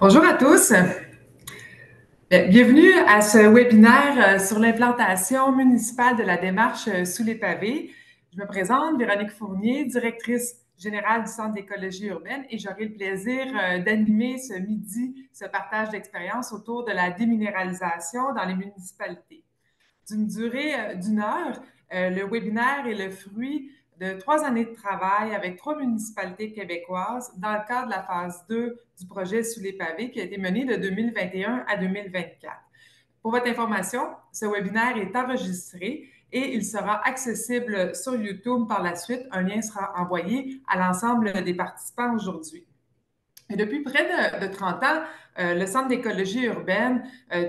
Bonjour à tous. Bienvenue à ce webinaire sur l'implantation municipale de la démarche sous les pavés. Je me présente, Véronique Fournier, directrice générale du Centre d'écologie urbaine, et j'aurai le plaisir d'animer ce midi ce partage d'expérience autour de la déminéralisation dans les municipalités. D'une durée d'une heure, le webinaire est le fruit de 3 années de travail avec 3 municipalités québécoises dans le cadre de la phase 2 du projet Sous les pavés qui a été mené de 2021 à 2024. Pour votre information, ce webinaire est enregistré et il sera accessible sur YouTube par la suite. Un lien sera envoyé à l'ensemble des participants aujourd'hui. Et depuis près de 30 ans, le Centre d'écologie urbaine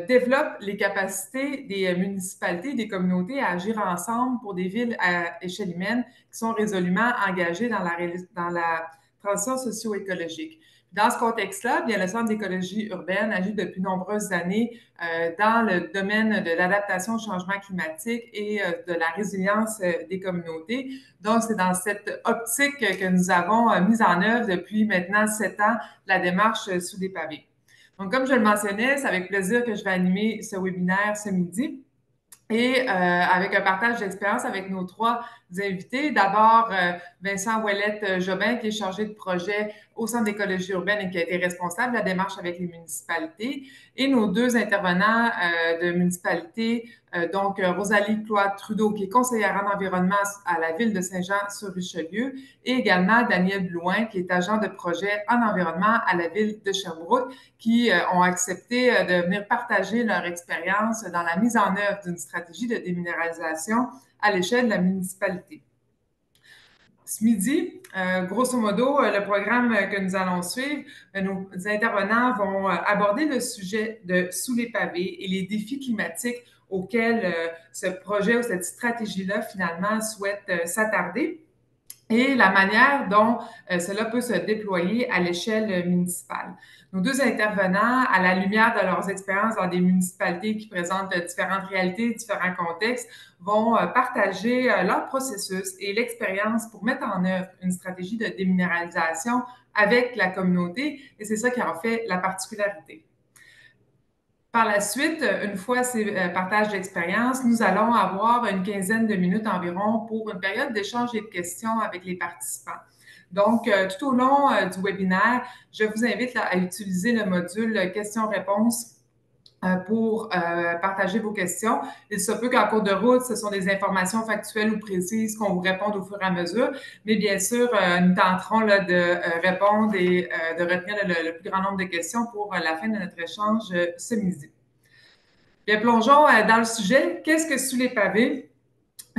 développe les capacités des municipalités et des communautés à agir ensemble pour des villes à échelle humaine qui sont résolument engagées dans la transition socio-écologique. Dans ce contexte-là, bien, le Centre d'écologie urbaine agit depuis de nombreuses années dans le domaine de l'adaptation au changement climatique et de la résilience des communautés. Donc, c'est dans cette optique que nous avons mis en œuvre depuis maintenant 7 ans la démarche sous les pavés. Donc, comme je le mentionnais, c'est avec plaisir que je vais animer ce webinaire ce midi et avec un partage d'expérience avec nos 3 invités. D'abord, Vincent Ouellette-Jobin, qui est chargé de projet au Centre d'écologie urbaine et qui a été responsable de la démarche avec les municipalités. Et nos 2 intervenants de municipalités, donc Rosalie Cloyd-Trudeau, qui est conseillère en environnement à la ville de Saint-Jean-sur-Richelieu, et également Daniel Blouin, qui est agent de projet en environnement à la ville de Sherbrooke, qui ont accepté de venir partager leur expérience dans la mise en œuvre d'une stratégie de déminéralisation à l'échelle de la municipalité. Ce midi, grosso modo, le programme que nous allons suivre, nos intervenants vont aborder le sujet de Sous les pavés et les défis climatiques auxquels ce projet ou cette stratégie-là, finalement, souhaite s'attarder et la manière dont cela peut se déployer à l'échelle municipale. Nos 2 intervenants, à la lumière de leurs expériences dans des municipalités qui présentent différentes réalités, différents contextes, vont partager leur processus et l'expérience pour mettre en œuvre une stratégie de déminéralisation avec la communauté, et c'est ça qui en fait la particularité. Par la suite, une fois ces partages d'expérience, nous allons avoir une quinzaine de minutes environ pour une période d'échange et de questions avec les participants. Donc, tout au long du webinaire, je vous invite à utiliser le module questions-réponses pour partager vos questions. Il se peut qu'en cours de route, ce sont des informations factuelles ou précises qu'on vous réponde au fur et à mesure, mais bien sûr, nous tenterons là, de répondre et de retenir le plus grand nombre de questions pour la fin de notre échange ce midi. Bien, plongeons dans le sujet. Qu'est-ce que Sous les pavés?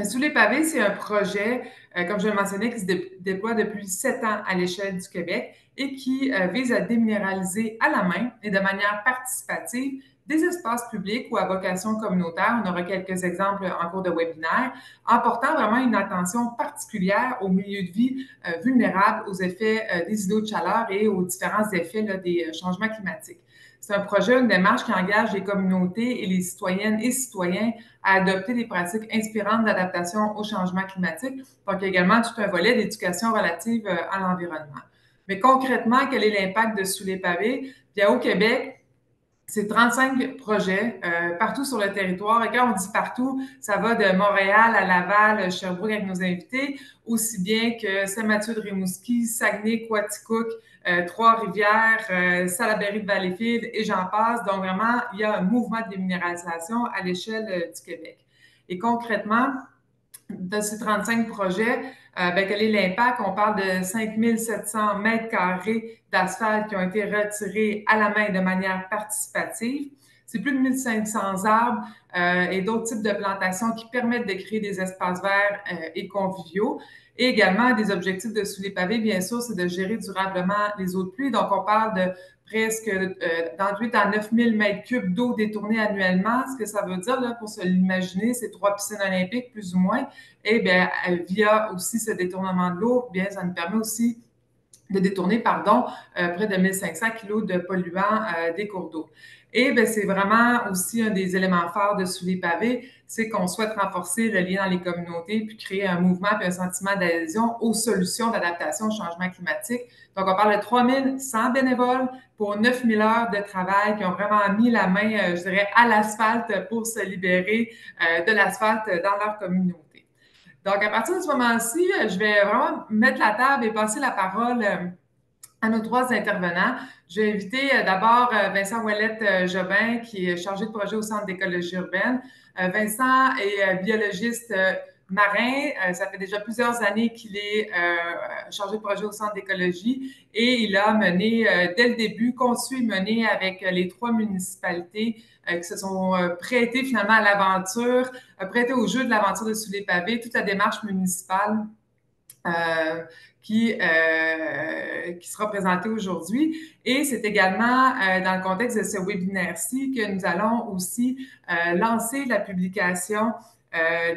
Sous les pavés, c'est un projet, comme je le mentionnais, qui se déploie depuis 7 ans à l'échelle du Québec et qui vise à déminéraliser à la main et de manière participative des espaces publics ou à vocation communautaire. On aura quelques exemples en cours de webinaire, en portant vraiment une attention particulière aux milieux de vie vulnérables aux effets des îlots de chaleur et aux différents effets là, des changements climatiques. C'est un projet, une démarche qui engage les communautés et les citoyennes et citoyens à adopter des pratiques inspirantes d'adaptation au changement climatique. Donc, il y a également tout un volet d'éducation relative à l'environnement. Mais concrètement, quel est l'impact de Sous les pavés? Bien, au Québec, c'est 35 projets partout sur le territoire. Et quand on dit partout, ça va de Montréal à Laval, Sherbrooke avec nos invités, aussi bien que Saint-Mathieu-de-Rimouski, Saguenay, Quaticook, Trois-Rivières, Salaberry-de-Valleyfield et j'en passe. Donc vraiment, il y a un mouvement de déminéralisation à l'échelle du Québec. Et concrètement, de ces 35 projets, quel est l'impact? On parle de 5 700 mètres carrés d'asphalte qui ont été retirés à la main de manière participative. C'est plus de 1500 arbres et d'autres types de plantations qui permettent de créer des espaces verts et conviviaux. Et également, des objectifs de Sous les pavés, bien sûr, c'est de gérer durablement les eaux de pluie. Donc, on parle de presque d'entre 8 à 9 000 mètres cubes d'eau détournée annuellement. Ce que ça veut dire, là, pour se l'imaginer, c'est 3 piscines olympiques, plus ou moins. Et bien, via aussi ce détournement de l'eau, bien, ça nous permet aussi de détourner, près de 1500 kilos de polluants des cours d'eau. Et ben, c'est vraiment aussi un des éléments forts de Sous les pavés, c'est qu'on souhaite renforcer le lien dans les communautés puis créer un mouvement puis un sentiment d'adhésion aux solutions d'adaptation au changement climatique. Donc, on parle de 3100 bénévoles pour 9000 heures de travail qui ont vraiment mis la main, je dirais, à l'asphalte pour se libérer de l'asphalte dans leur communauté. Donc, à partir de ce moment-ci, je vais vraiment mettre la table et passer la parole à nos trois intervenants. Je vais inviter d'abord Vincent Ouellette-Jobin, qui est chargé de projet au Centre d'écologie urbaine. Vincent est biologiste marin. Ça fait déjà plusieurs années qu'il est chargé de projet au Centre d'écologie et il a mené, dès le début, conçu et mené avec les trois municipalités qui se sont prêtées finalement à l'aventure, prêtées au jeu de l'aventure de Sous les pavés, toute la démarche municipale euh, qui sera présenté aujourd'hui. Et c'est également dans le contexte de ce webinaire-ci que nous allons aussi lancer la publication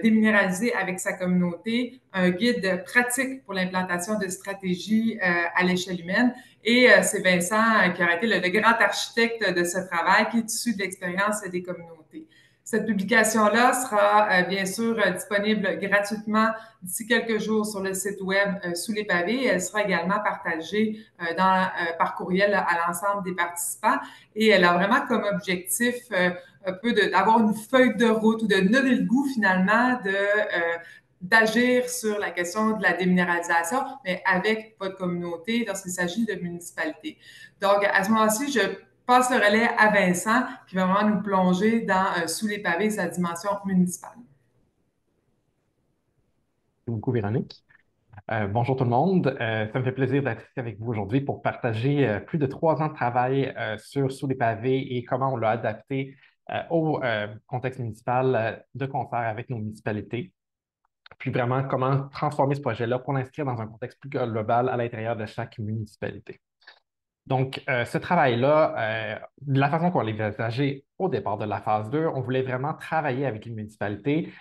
Déminéraliser avec sa communauté, un guide pratique pour l'implantation de stratégies à l'échelle humaine. Et c'est Vincent qui aura été le grand architecte de ce travail qui est issu de l'expérience des communautés. Cette publication-là sera bien sûr disponible gratuitement d'ici quelques jours sur le site web Sous les pavés. Elle sera également partagée par courriel à l'ensemble des participants et elle a vraiment comme objectif un peu d'avoir une feuille de route ou de donner le goût finalement d'agir sur la question de la déminéralisation, mais avec votre communauté lorsqu'il s'agit de municipalités. Donc, à ce moment-ci, je passe le relais à Vincent qui va vraiment nous plonger dans Sous les pavés, sa dimension municipale. Merci beaucoup, Véronique. Bonjour tout le monde. Ça me fait plaisir d'être ici avec vous aujourd'hui pour partager plus de 3 ans de travail sur Sous les pavés et comment on l'a adapté au contexte municipal de concert avec nos municipalités. Puis vraiment comment transformer ce projet-là pour l'inscrire dans un contexte plus global à l'intérieur de chaque municipalité. Donc, ce travail-là, de la façon qu'on l'a envisagé au départ de la phase 2, on voulait vraiment travailler avec les municipalités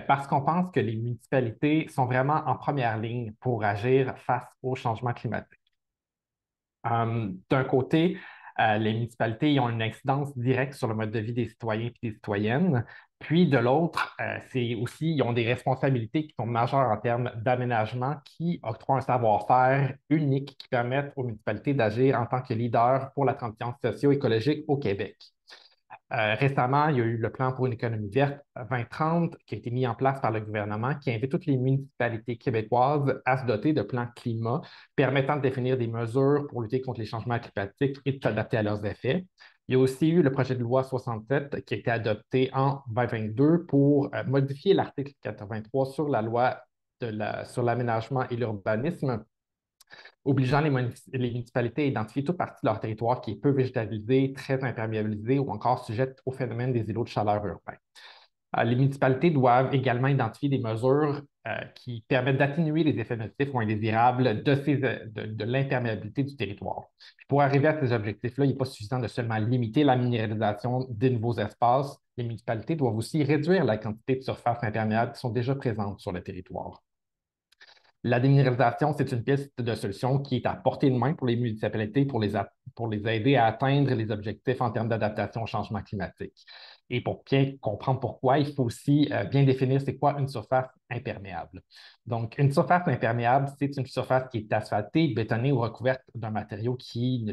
parce qu'on pense que les municipalités sont vraiment en première ligne pour agir face au changement climatique. D'un côté, les municipalités ils ont une incidence directe sur le mode de vie des citoyens et des citoyennes. Puis de l'autre, c'est aussi, ils ont des responsabilités qui sont majeures en termes d'aménagement qui octroient un savoir-faire unique qui permettent aux municipalités d'agir en tant que leaders pour la transition socio-écologique au Québec. Récemment, il y a eu le plan pour une économie verte 2030 qui a été mis en place par le gouvernement qui invite toutes les municipalités québécoises à se doter de plans climat permettant de définir des mesures pour lutter contre les changements climatiques et de s'adapter à leurs effets. Il y a aussi eu le projet de loi 67 qui a été adopté en 2022 pour modifier l'article 83 sur la loi sur l'aménagement et l'urbanisme obligeant les municipalités à identifier toute partie de leur territoire qui est peu végétalisée, très imperméabilisée ou encore sujette au phénomène des îlots de chaleur urbains. Les municipalités doivent également identifier des mesures qui permettent d'atténuer les effets nocifs ou indésirables de l'imperméabilité du territoire. Pour arriver à ces objectifs-là, il n'est pas suffisant de seulement limiter la minéralisation des nouveaux espaces. Les municipalités doivent aussi réduire la quantité de surfaces imperméables qui sont déjà présentes sur le territoire. La déminéralisation, c'est une piste de solution qui est à portée de main pour les municipalités pour les aider à atteindre les objectifs en termes d'adaptation au changement climatique. Et pour bien comprendre pourquoi, il faut aussi bien définir c'est quoi une surface imperméable. Donc, une surface imperméable, c'est une surface qui est asphaltée, bétonnée ou recouverte d'un matériau qui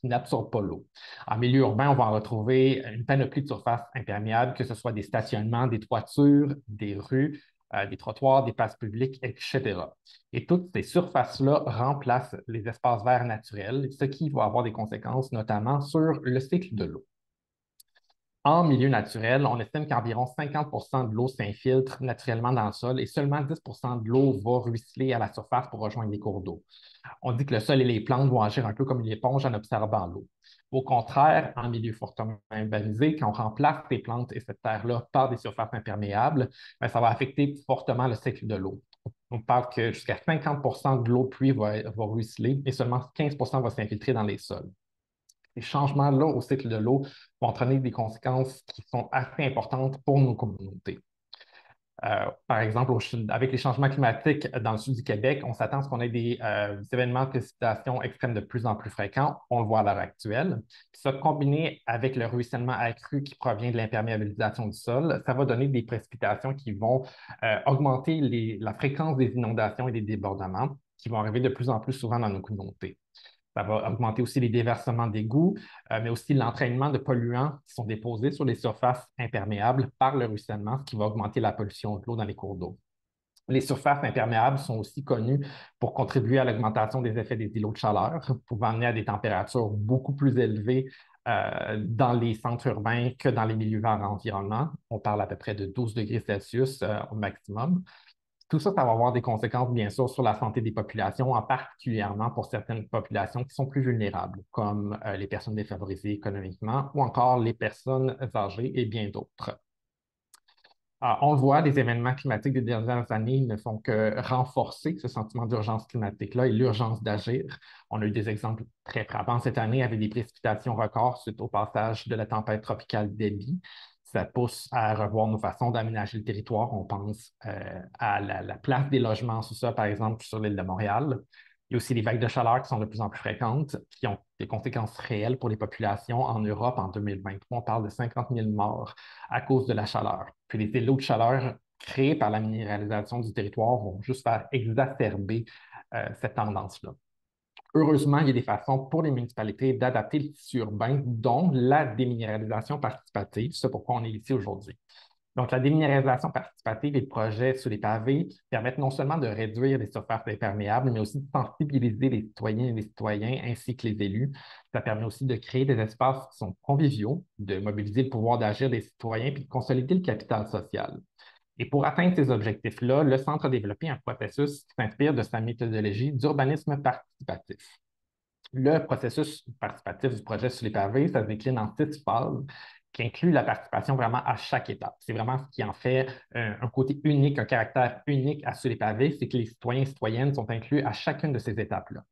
n'absorbe pas l'eau. En milieu urbain, on va en retrouver une panoplie de surfaces imperméables, que ce soit des stationnements, des toitures, des rues, des trottoirs, des places publiques, etc. Et toutes ces surfaces-là remplacent les espaces verts naturels, ce qui va avoir des conséquences notamment sur le cycle de l'eau. En milieu naturel, on estime qu'environ 50 de l'eau s'infiltre naturellement dans le sol et seulement 10 de l'eau va ruisseler à la surface pour rejoindre les cours d'eau. On dit que le sol et les plantes vont agir un peu comme une éponge en absorbant l'eau. Au contraire, en milieu fortement urbanisé, quand on remplace ces plantes et cette terre-là par des surfaces imperméables, bien, ça va affecter fortement le cycle de l'eau. On parle que jusqu'à 50 de l'eau de pluie va ruisseler et seulement 15 va s'infiltrer dans les sols. Ces changements-là au cycle de l'eau vont entraîner des conséquences qui sont assez importantes pour nos communautés. Par exemple, avec les changements climatiques dans le sud du Québec, on s'attend à ce qu'on ait des événements de précipitation extrêmes de plus en plus fréquents. On le voit à l'heure actuelle. Puis ça, combiné avec le ruissellement accru qui provient de l'imperméabilisation du sol, ça va donner des précipitations qui vont augmenter la fréquence des inondations et des débordements qui vont arriver de plus en plus souvent dans nos communautés. Ça va augmenter aussi les déversements d'égouts, mais aussi l'entraînement de polluants qui sont déposés sur les surfaces imperméables par le ruissellement, ce qui va augmenter la pollution de l'eau dans les cours d'eau. Les surfaces imperméables sont aussi connues pour contribuer à l'augmentation des effets des îlots de chaleur, pouvant amener à des températures beaucoup plus élevées dans les centres urbains que dans les milieux verts environnants. On parle à peu près de 12 degrés Celsius au maximum. Tout ça, ça va avoir des conséquences, bien sûr, sur la santé des populations, en particulièrement pour certaines populations qui sont plus vulnérables, comme les personnes défavorisées économiquement ou encore les personnes âgées et bien d'autres. On le voit, les événements climatiques des dernières années ne font que renforcer ce sentiment d'urgence climatique-là et l'urgence d'agir. On a eu des exemples très frappants cette année avec des précipitations records suite au passage de la tempête tropicale Debby. Ça pousse à revoir nos façons d'aménager le territoire. On pense à la place des logements en sous-sol, par exemple, sur l'île de Montréal. Il y a aussi les vagues de chaleur qui sont de plus en plus fréquentes, qui ont des conséquences réelles pour les populations. En Europe, en 2023, on parle de 50 000 morts à cause de la chaleur. Puis les îlots de chaleur créés par la minéralisation du territoire vont juste faire exacerber cette tendance-là. Heureusement, il y a des façons pour les municipalités d'adapter le tissu urbain, dont la déminéralisation participative. C'est pourquoi on est ici aujourd'hui. Donc, la déminéralisation participative et le projet sous les pavés permettent non seulement de réduire les surfaces imperméables, mais aussi de sensibiliser les citoyens et les citoyens ainsi que les élus. Ça permet aussi de créer des espaces qui sont conviviaux, de mobiliser le pouvoir d'agir des citoyens puis de consolider le capital social. Et pour atteindre ces objectifs-là, le Centre a développé un processus qui s'inspire de sa méthodologie d'urbanisme participatif. Le processus participatif du projet sur les pavés, ça se décline en 6 phases qui incluent la participation vraiment à chaque étape. C'est vraiment ce qui en fait un côté unique, un caractère unique à sur les pavés, c'est que les citoyens et citoyennes sont inclus à chacune de ces étapes-là.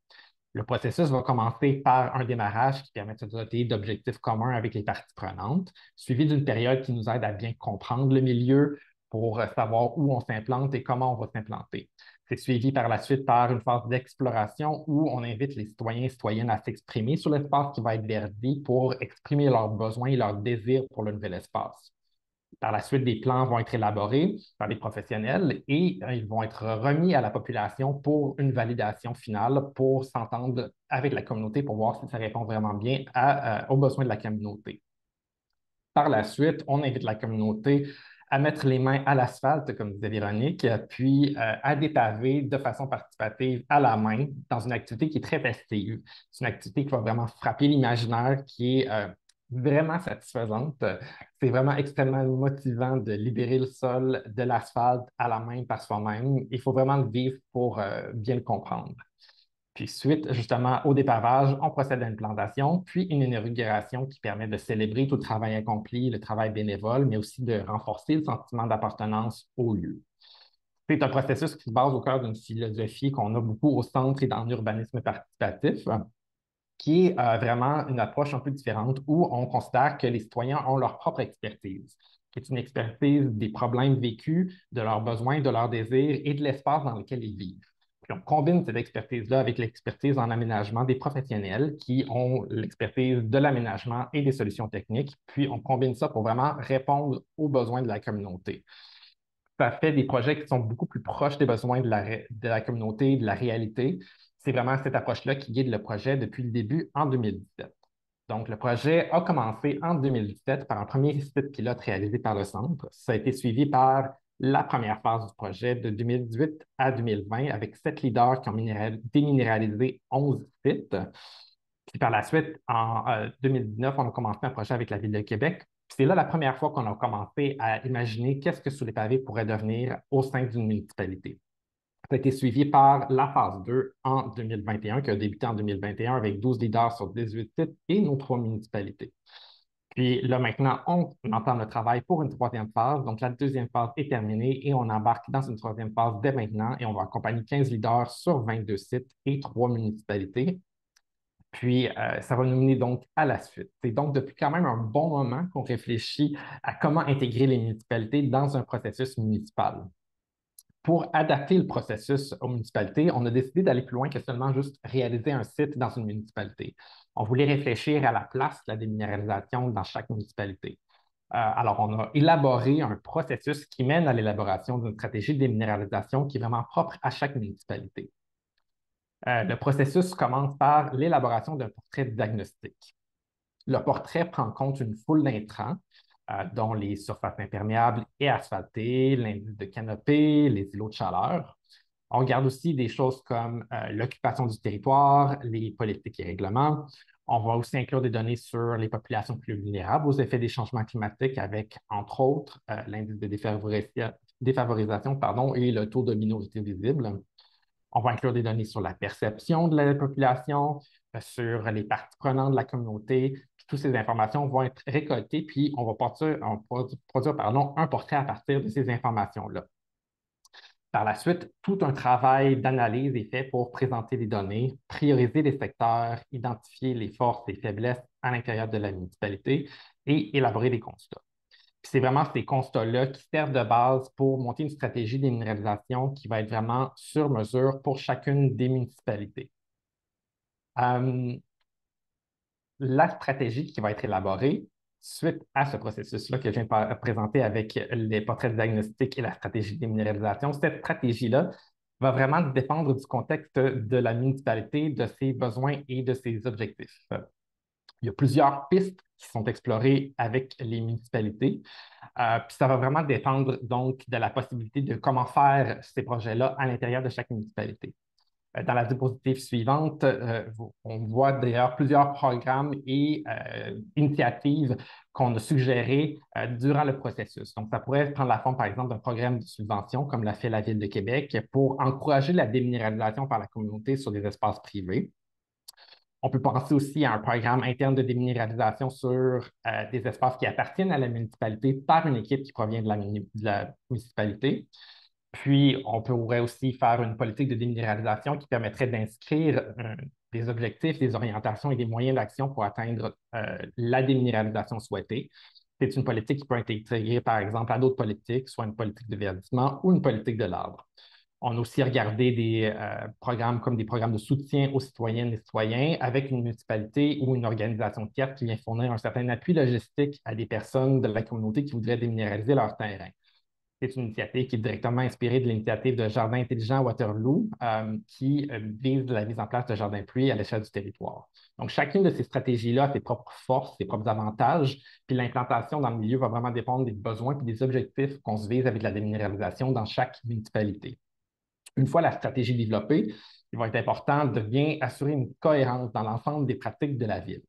Le processus va commencer par un démarrage qui permet de se doter d'objectifs communs avec les parties prenantes, suivi d'une période qui nous aide à bien comprendre le milieu pour savoir où on s'implante et comment on va s'implanter. C'est suivi par la suite par une phase d'exploration où on invite les citoyens et citoyennes à s'exprimer sur l'espace qui va être verdi pour exprimer leurs besoins et leurs désirs pour le nouvel espace. Par la suite, des plans vont être élaborés par les professionnels et ils vont être remis à la population pour une validation finale pour s'entendre avec la communauté pour voir si ça répond vraiment bien aux besoins de la communauté. Par la suite, on invite la communauté à mettre les mains à l'asphalte, comme disait Véronique, puis à dépaver de façon participative à la main dans une activité qui est très festive. C'est une activité qui va vraiment frapper l'imaginaire, qui est vraiment satisfaisante. C'est vraiment extrêmement motivant de libérer le sol de l'asphalte à la main par soi-même. Il faut vraiment le vivre pour bien le comprendre. Puis suite justement au dépavage, on procède à une plantation, puis une inauguration qui permet de célébrer tout le travail accompli, le travail bénévole, mais aussi de renforcer le sentiment d'appartenance au lieu. C'est un processus qui se base au cœur d'une philosophie qu'on a beaucoup au centre et dans l'urbanisme participatif, qui est vraiment une approche un peu différente où on considère que les citoyens ont leur propre expertise, qui est une expertise des problèmes vécus, de leurs besoins, de leurs désirs et de l'espace dans lequel ils vivent. Puis on combine cette expertise-là avec l'expertise en aménagement des professionnels qui ont l'expertise de l'aménagement et des solutions techniques, puis on combine ça pour vraiment répondre aux besoins de la communauté. Ça fait des projets qui sont beaucoup plus proches des besoins de la communauté, de la réalité. C'est vraiment cette approche-là qui guide le projet depuis le début en 2017. Donc, le projet a commencé en 2017 par un premier site pilote réalisé par le centre. Ça a été suivi par la première phase du projet de 2018 à 2020 avec 7 leaders qui ont déminéralisé 11 sites. Puis par la suite, en 2019, on a commencé un projet avec la Ville de Québec. Puis c'est là la première fois qu'on a commencé à imaginer qu'est-ce que Sous les pavés pourrait devenir au sein d'une municipalité. Ça a été suivi par la phase 2 en 2021, qui a débuté en 2021 avec 12 leaders sur 18 sites et nos 3 municipalités. Puis là, maintenant, on entame le travail pour une troisième phase. Donc, la deuxième phase est terminée et on embarque dans une troisième phase dès maintenant et on va accompagner 15 leaders sur 22 sites et 3 municipalités. Puis, ça va nous mener donc à la suite. C'est donc depuis quand même un bon moment qu'on réfléchit à comment intégrer les municipalités dans un processus municipal. Pour adapter le processus aux municipalités, on a décidé d'aller plus loin que seulement juste réaliser un site dans une municipalité. On voulait réfléchir à la place de la déminéralisation dans chaque municipalité. Alors, on a élaboré un processus qui mène à l'élaboration d'une stratégie de déminéralisation qui est vraiment propre à chaque municipalité. Le processus commence par l'élaboration d'un portrait diagnostique. Le portrait prend en compte une foule d'intrants, dont les surfaces imperméables et asphaltées, l'indice de canopée, les îlots de chaleur. On regarde aussi des choses comme l'occupation du territoire, les politiques et règlements. On va aussi inclure des données sur les populations plus vulnérables aux effets des changements climatiques avec, entre autres, l'indice de défavorisation et le taux de minorité visible. On va inclure des données sur la perception de la population, sur les parties prenantes de la communauté. Puis toutes ces informations vont être récoltées, puis on va produire un portrait à partir de ces informations-là. Par la suite, tout un travail d'analyse est fait pour présenter les données, prioriser les secteurs, identifier les forces et faiblesses à l'intérieur de la municipalité et élaborer des constats. Puis c'est vraiment ces constats-là qui servent de base pour monter une stratégie de minéralisation qui va être vraiment sur mesure pour chacune des municipalités. Euh, la stratégie qui va être élaborée suite à ce processus-là que je viens de présenter avec les portraits de diagnostic et la stratégie de minéralisation, cette stratégie-là va vraiment dépendre du contexte de la municipalité, de ses besoins et de ses objectifs. Il y a plusieurs pistes qui sont explorées avec les municipalités. Puis ça va vraiment dépendre donc de la possibilité de comment faire ces projets-là à l'intérieur de chaque municipalité. Dans la diapositive suivante, on voit d'ailleurs plusieurs programmes et initiatives qu'on a suggérées durant le processus. Donc, ça pourrait prendre la forme, par exemple, d'un programme de subvention, comme l'a fait la Ville de Québec, pour encourager la déminéralisation par la communauté sur des espaces privés. On peut penser aussi à un programme interne de déminéralisation sur des espaces qui appartiennent à la municipalité par une équipe qui provient de la municipalité. Puis, on pourrait aussi faire une politique de déminéralisation qui permettrait d'inscrire des objectifs, des orientations et des moyens d'action pour atteindre la déminéralisation souhaitée. C'est une politique qui peut être intégrée, par exemple, à d'autres politiques, soit une politique de verdissement ou une politique de l'arbre. On a aussi regardé des programmes comme des programmes de soutien aux citoyennes et citoyens avec une municipalité ou une organisation tierce qui vient fournir un certain appui logistique à des personnes de la communauté qui voudraient déminéraliser leur terrain. C'est une initiative qui est directement inspirée de l'initiative de Jardin intelligent Waterloo, qui vise la mise en place de jardins pluie à l'échelle du territoire. Donc, chacune de ces stratégies-là a ses propres forces, ses propres avantages, puis l'implantation dans le milieu va vraiment dépendre des besoins et des objectifs qu'on se vise avec la déminéralisation dans chaque municipalité. Une fois la stratégie développée, il va être important de bien assurer une cohérence dans l'ensemble des pratiques de la ville.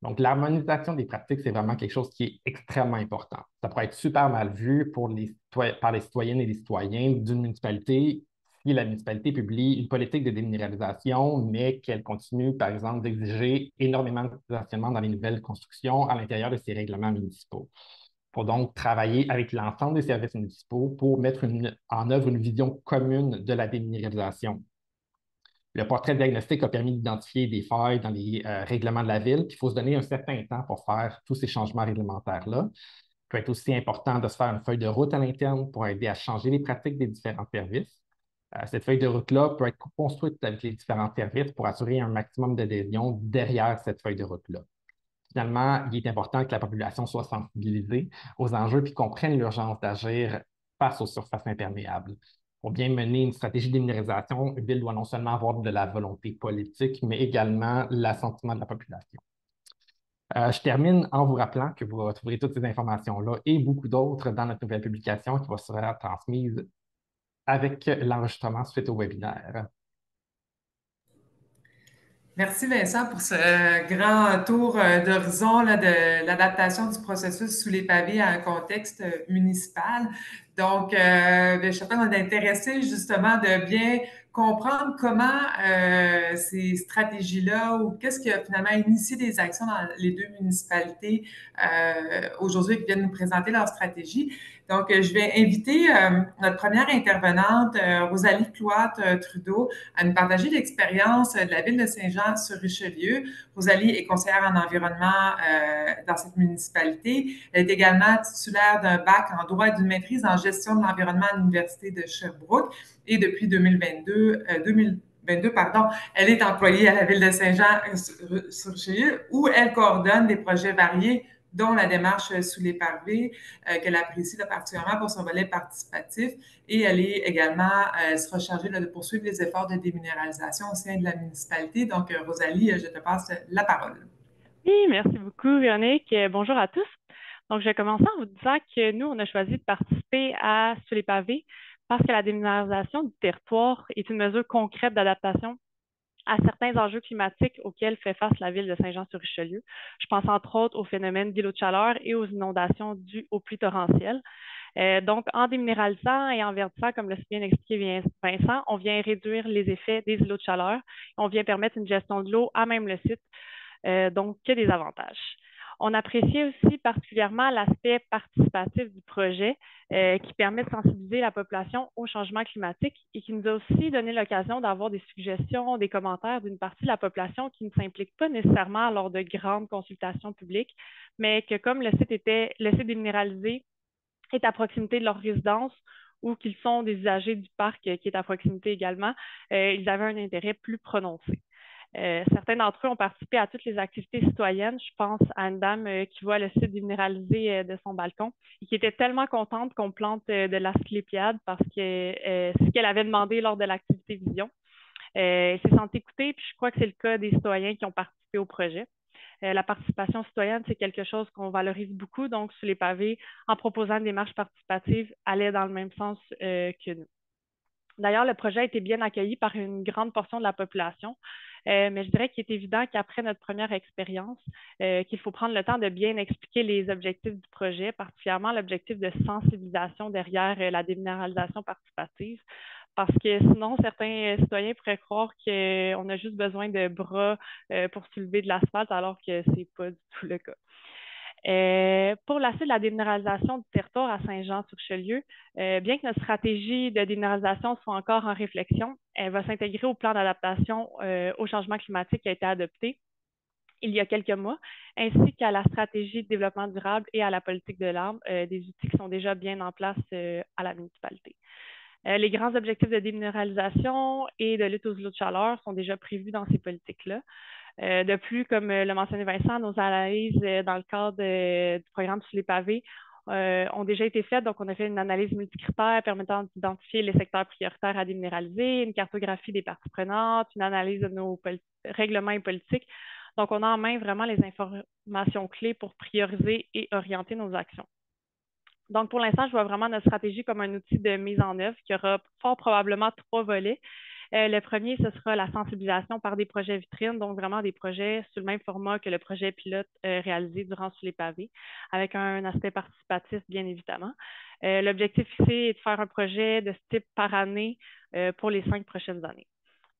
Donc, l'harmonisation des pratiques, c'est vraiment quelque chose qui est extrêmement important. Ça pourrait être super mal vu par les citoyennes et les citoyens d'une municipalité si la municipalité publie une politique de déminéralisation, mais qu'elle continue, par exemple, d'exiger énormément de stationnement dans les nouvelles constructions à l'intérieur de ses règlements municipaux. Il faut donc travailler avec l'ensemble des services municipaux pour mettre en œuvre une vision commune de la déminéralisation. Le portrait diagnostic a permis d'identifier des failles dans les règlements de la ville, puis il faut se donner un certain temps pour faire tous ces changements réglementaires-là. Il peut être aussi important de se faire une feuille de route à l'interne pour aider à changer les pratiques des différents services. Cette feuille de route-là peut être construite avec les différents services pour assurer un maximum d'adhésion derrière cette feuille de route-là. Finalement, il est important que la population soit sensibilisée aux enjeux et comprenne l'urgence d'agir face aux surfaces imperméables. Pour bien mener une stratégie de déminéralisation, une ville doit non seulement avoir de la volonté politique, mais également l'assentiment de la population. Je termine en vous rappelant que vous retrouverez toutes ces informations-là et beaucoup d'autres dans notre nouvelle publication qui va se faire transmise avec l'enregistrement suite au webinaire. Merci Vincent pour ce grand tour d'horizon là, de l'adaptation du processus sous les pavés à un contexte municipal. Donc, je suis on est intéressé justement de bien comprendre comment ces stratégies-là ou qu'est-ce qui a finalement initié des actions dans les deux municipalités aujourd'hui qui viennent nous présenter leur stratégie. Donc, je vais inviter notre première intervenante, Rosalie Cloître-Trudeau, à nous partager l'expérience de la ville de Saint-Jean-sur-Richelieu. Rosalie est conseillère en environnement dans cette municipalité. Elle est également titulaire d'un bac en droit et d'une maîtrise en gestion de l'environnement à l'Université de Sherbrooke. Et depuis 2022, pardon, elle est employée à la ville de Saint-Jean-sur-Richelieu où elle coordonne des projets variés dont la démarche sous les pavés, qu'elle apprécie particulièrement pour son volet participatif. Et elle est également, elle sera chargée de poursuivre les efforts de déminéralisation au sein de la municipalité. Donc, Rosalie, je te passe la parole. Oui, merci beaucoup, Véronique. Bonjour à tous. Donc, je vais commencer en vous disant que nous, on a choisi de participer à Sous les pavés parce que la déminéralisation du territoire est une mesure concrète d'adaptation à certains enjeux climatiques auxquels fait face la ville de Saint-Jean-sur-Richelieu. Je pense entre autres au phénomène d'îlots de chaleur et aux inondations dues aux pluies torrentielles. Donc, en déminéralisant et en verdissant, comme l'a bien expliqué Vincent, on vient réduire les effets des îlots de chaleur. On vient permettre une gestion de l'eau à même le site, donc que des avantages. On appréciait aussi particulièrement l'aspect participatif du projet qui permet de sensibiliser la population au changement climatique et qui nous a aussi donné l'occasion d'avoir des suggestions, des commentaires d'une partie de la population qui ne s'implique pas nécessairement lors de grandes consultations publiques, mais que comme le site déminéralisé est à proximité de leur résidence ou qu'ils sont des usagers du parc qui est à proximité également, ils avaient un intérêt plus prononcé. Certains d'entre eux ont participé à toutes les activités citoyennes. Je pense à une dame qui voit le site déminéralisé de son balcon et qui était tellement contente qu'on plante de l'asclépiade parce que c'est ce qu'elle avait demandé lors de l'activité Vision. Elle s'est sentie écoutée, puis je crois que c'est le cas des citoyens qui ont participé au projet. La participation citoyenne, c'est quelque chose qu'on valorise beaucoup. Donc, Sous les pavés, en proposant une démarche participative, allait dans le même sens que nous. D'ailleurs, le projet a été bien accueilli par une grande portion de la population, mais je dirais qu'il est évident qu'après notre première expérience, qu'il faut prendre le temps de bien expliquer les objectifs du projet, particulièrement l'objectif de sensibilisation derrière la déminéralisation participative, parce que sinon, certains citoyens pourraient croire qu'on a juste besoin de bras pour soulever de l'asphalte, alors que ce n'est pas du tout le cas. Pour la suite de la déminéralisation du territoire à Saint-Jean-sur-Richelieu, bien que notre stratégie de déminéralisation soit encore en réflexion, elle va s'intégrer au plan d'adaptation au changement climatique qui a été adopté il y a quelques mois, ainsi qu'à la stratégie de développement durable et à la politique de l'arbre, des outils qui sont déjà bien en place à la municipalité. Les grands objectifs de déminéralisation et de lutte aux îlots de chaleur sont déjà prévus dans ces politiques-là. De plus, comme l'a mentionné Vincent, nos analyses dans le cadre du programme Sous les pavés ont déjà été faites. Donc, on a fait une analyse multicritère permettant d'identifier les secteurs prioritaires à déminéraliser, une cartographie des parties prenantes, une analyse de nos règlements et politiques. Donc, on a en main vraiment les informations clés pour prioriser et orienter nos actions. Donc, pour l'instant, je vois vraiment notre stratégie comme un outil de mise en œuvre qui aura fort probablement 3 volets. Le premier, ce sera la sensibilisation par des projets vitrines, donc vraiment des projets sur le même format que le projet pilote réalisé durant Sous les pavés, avec un aspect participatif, bien évidemment. L'objectif ici est de faire un projet de ce type par année pour les 5 prochaines années.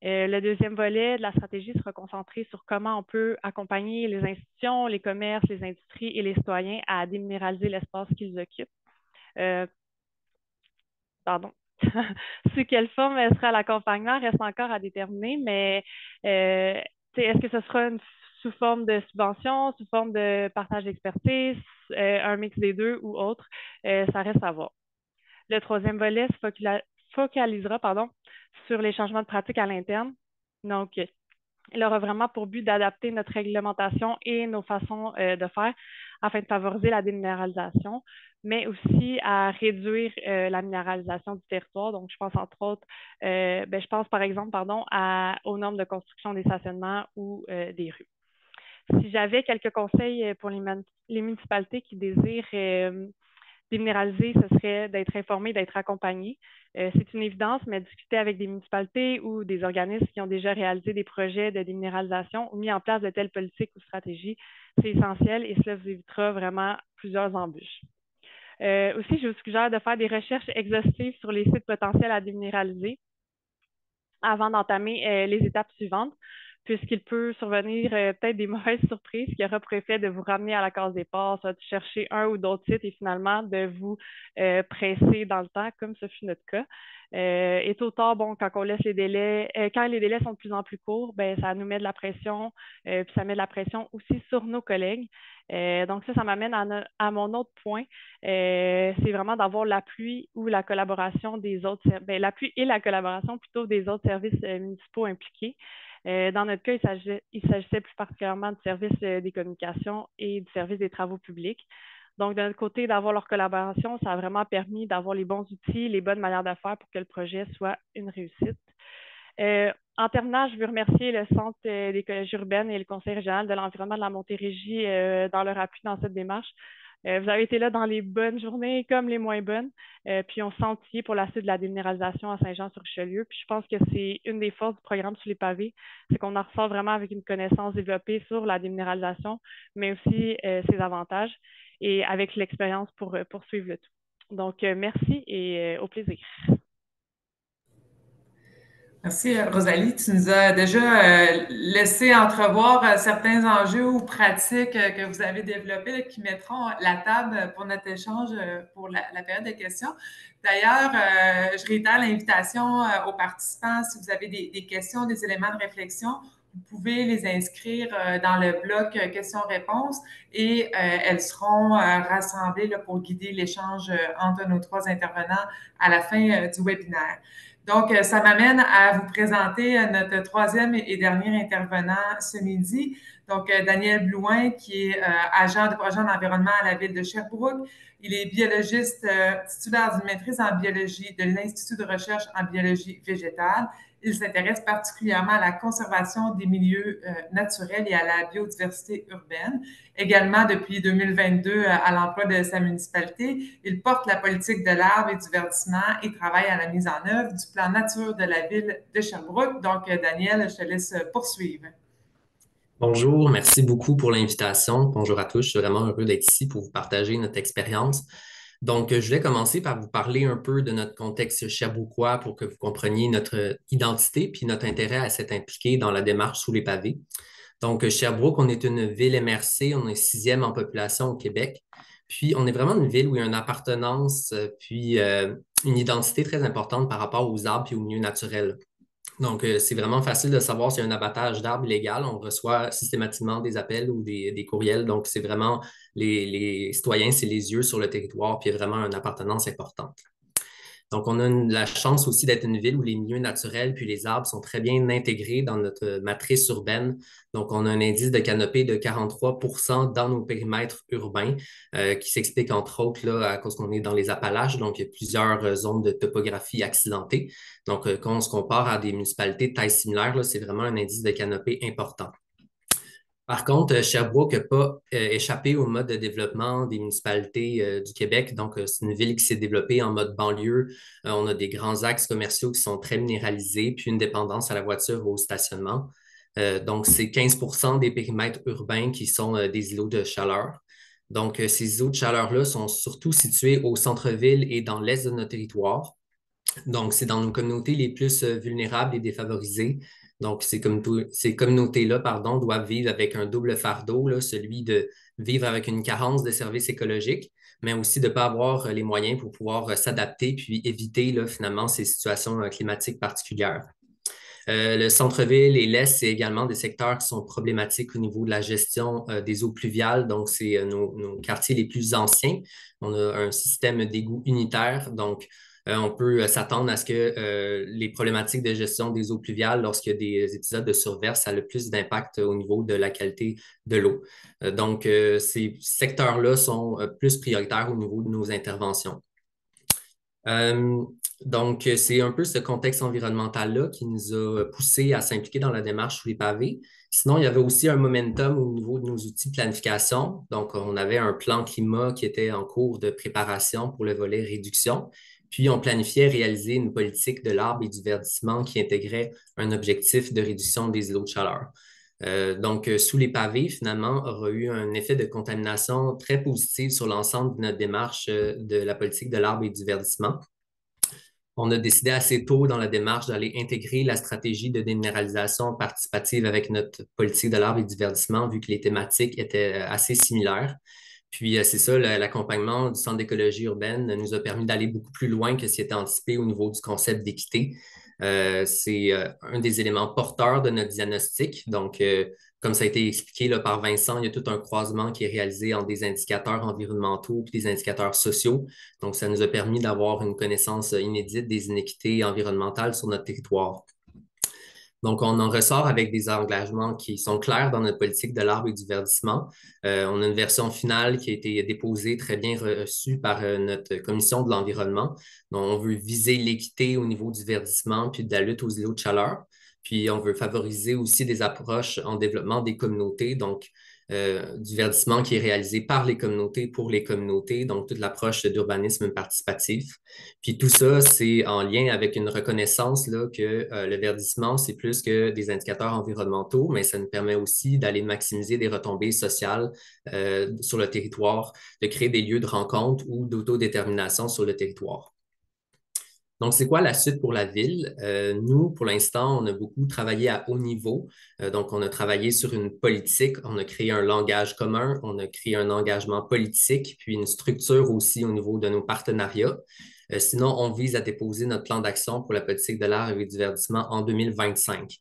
Le deuxième volet de la stratégie sera concentré sur comment on peut accompagner les institutions, les commerces, les industries et les citoyens à déminéraliser l'espace qu'ils occupent. Sous quelle forme sera l'accompagnement reste encore à déterminer, mais est-ce que ce sera sous forme de subvention, sous forme de partage d'expertise, un mix des deux ou autre, ça reste à voir. Le troisième volet se focalisera sur les changements de pratique à l'interne. Donc, il aura vraiment pour but d'adapter notre réglementation et nos façons de faire afin de favoriser la déminéralisation, mais aussi à réduire la minéralisation du territoire. Donc, je pense entre autres, je pense par exemple aux normes de construction des stationnements ou des rues. Si j'avais quelques conseils pour les municipalités qui désirent déminéraliser, ce serait d'être informé, d'être accompagné. C'est une évidence, mais discuter avec des municipalités ou des organismes qui ont déjà réalisé des projets de déminéralisation ou mis en place de telles politiques ou stratégies, c'est essentiel et cela vous évitera vraiment plusieurs embûches. Aussi, je vous suggère de faire des recherches exhaustives sur les sites potentiels à déminéraliser avant d'entamer les étapes suivantes. puisqu'il peut survenir peut-être des mauvaises surprises qui aura pour effet de vous ramener à la case départ, soit de chercher un ou d'autres sites et finalement de vous presser dans le temps, comme ce fut notre cas. Et tôt ou tard, bon, quand on laisse les délais, quand les délais sont de plus en plus courts, ben, ça nous met de la pression, puis ça met de la pression aussi sur nos collègues. Donc ça m'amène à mon autre point. C'est vraiment d'avoir l'appui ou la collaboration des autres, ben, l'appui et la collaboration plutôt des autres services municipaux impliqués. Dans notre cas, il s'agissait plus particulièrement du service des communications et du service des travaux publics. Donc, de notre côté, d'avoir leur collaboration, ça a vraiment permis d'avoir les bons outils, les bonnes manières de faire pour que le projet soit une réussite. En terminant, je veux remercier le Centre d'écologie urbaine et le Conseil régional de l'environnement de la Montérégie dans leur appui dans cette démarche. Vous avez été là dans les bonnes journées comme les moins bonnes. Puis on s'en tient pour la suite de la déminéralisation à Saint-Jean-sur-Richelieu. Puis je pense que c'est une des forces du programme Sous les pavés, c'est qu'on en ressort vraiment avec une connaissance développée sur la déminéralisation, mais aussi ses avantages et avec l'expérience pour poursuivre le tout. Donc, merci et au plaisir. Merci, Rosalie. Tu nous as déjà laissé entrevoir certains enjeux ou pratiques que vous avez développés là, qui mettront la table pour notre échange pour la période de questions. D'ailleurs, je réitère l'invitation aux participants. Si vous avez des questions, des éléments de réflexion, vous pouvez les inscrire dans le bloc questions-réponses et elles seront rassemblées là, pour guider l'échange entre nos trois intervenants à la fin du webinaire. Donc, ça m'amène à vous présenter notre troisième et dernier intervenant ce midi. Donc, Daniel Blouin, qui est agent de projet en environnement à la ville de Sherbrooke. Il est biologiste titulaire d'une maîtrise en biologie de l'Institut de recherche en biologie végétale. Il s'intéresse particulièrement à la conservation des milieux naturels et à la biodiversité urbaine. Également, depuis 2022, à l'emploi de sa municipalité, il porte la politique de l'arbre et du verdissement et travaille à la mise en œuvre du plan nature de la ville de Sherbrooke. Donc, Daniel, je te laisse poursuivre. Bonjour, merci beaucoup pour l'invitation. Bonjour à tous, je suis vraiment heureux d'être ici pour vous partager notre expérience. Donc, je vais commencer par vous parler un peu de notre contexte sherbrookois pour que vous compreniez notre identité puis notre intérêt à s'être impliqué dans la démarche Sous les pavés. Donc, Sherbrooke, on est une ville MRC, on est 6e en population au Québec. Puis, on est vraiment une ville où il y a une appartenance puis une identité très importante par rapport aux arbres et aux milieux naturels. Donc, c'est vraiment facile de savoir s'il y a un abattage d'arbres illégal. On reçoit systématiquement des appels ou des courriels. Donc, c'est vraiment les citoyens, c'est les yeux sur le territoire, puis il y a vraiment une appartenance importante. Donc, on a la chance aussi d'être une ville où les milieux naturels puis les arbres sont très bien intégrés dans notre matrice urbaine. Donc, on a un indice de canopée de 43 % dans nos périmètres urbains qui s'explique entre autres là, à cause qu'on est dans les Appalaches. Donc, il y a plusieurs zones de topographie accidentées. Donc, quand on se compare à des municipalités de taille similaire, là, c'est vraiment un indice de canopée important. Par contre, Sherbrooke n'a pas échappé au mode de développement des municipalités du Québec. Donc, c'est une ville qui s'est développée en mode banlieue. On a des grands axes commerciaux qui sont très minéralisés, puis une dépendance à la voiture ou au stationnement. Donc, c'est 15 % des périmètres urbains qui sont des îlots de chaleur. Donc, ces îlots de chaleur-là sont surtout situés au centre-ville et dans l'est de notre territoire. Donc, c'est dans nos communautés les plus vulnérables et défavorisées. Donc, ces communautés-là, doivent vivre avec un double fardeau, là, celui de vivre avec une carence de services écologiques, mais aussi de ne pas avoir les moyens pour pouvoir s'adapter puis éviter là, finalement ces situations climatiques particulières. Le centre-ville et l'Est, c'est également des secteurs qui sont problématiques au niveau de la gestion des eaux pluviales. Donc, c'est nos quartiers les plus anciens. On a un système d'égout unitaire. Donc, on peut s'attendre à ce que les problématiques de gestion des eaux pluviales, lorsqu'il y a des épisodes de surverse, ça a le plus d'impact au niveau de la qualité de l'eau. Donc, ces secteurs-là sont plus prioritaires au niveau de nos interventions. Donc, c'est un peu ce contexte environnemental-là qui nous a poussé à s'impliquer dans la démarche Sous les pavés. Sinon, il y avait aussi un momentum au niveau de nos outils de planification. Donc, on avait un plan climat qui était en cours de préparation pour le volet réduction. Puis, on planifiait réaliser une politique de l'arbre et du verdissement qui intégrait un objectif de réduction des îlots de chaleur. Donc, Sous les pavés, finalement, aura eu un effet de contamination très positif sur l'ensemble de notre démarche de la politique de l'arbre et du verdissement. On a décidé assez tôt dans la démarche d'aller intégrer la stratégie de déminéralisation participative avec notre politique de l'arbre et du verdissement, vu que les thématiques étaient assez similaires. Puis, c'est ça, l'accompagnement du Centre d'écologie urbaine nous a permis d'aller beaucoup plus loin que ce qui était anticipé au niveau du concept d'équité. C'est un des éléments porteurs de notre diagnostic. Donc, comme ça a été expliqué là, par Vincent, il y a tout un croisement qui est réalisé entre des indicateurs environnementaux et des indicateurs sociaux. Donc, ça nous a permis d'avoir une connaissance inédite des inéquités environnementales sur notre territoire. Donc, on en ressort avec des engagements qui sont clairs dans notre politique de l'arbre et du verdissement. On a une version finale qui a été déposée, très bien reçue par notre commission de l'environnement. Donc, on veut viser l'équité au niveau du verdissement puis de la lutte aux îlots de chaleur. Puis, on veut favoriser aussi des approches en développement des communautés, donc du verdissement qui est réalisé par les communautés pour les communautés, donc toute l'approche d'urbanisme participatif. Puis tout ça, c'est en lien avec une reconnaissance là, que le verdissement, c'est plus que des indicateurs environnementaux, mais ça nous permet aussi d'aller maximiser des retombées sociales sur le territoire, de créer des lieux de rencontre ou d'autodétermination sur le territoire. Donc, c'est quoi la suite pour la ville? Nous, pour l'instant, on a beaucoup travaillé à haut niveau. Donc, on a travaillé sur une politique, on a créé un langage commun, on a créé un engagement politique, puis une structure aussi au niveau de nos partenariats. Sinon, on vise à déposer notre plan d'action pour la politique de l'art et du verdissement en 2025.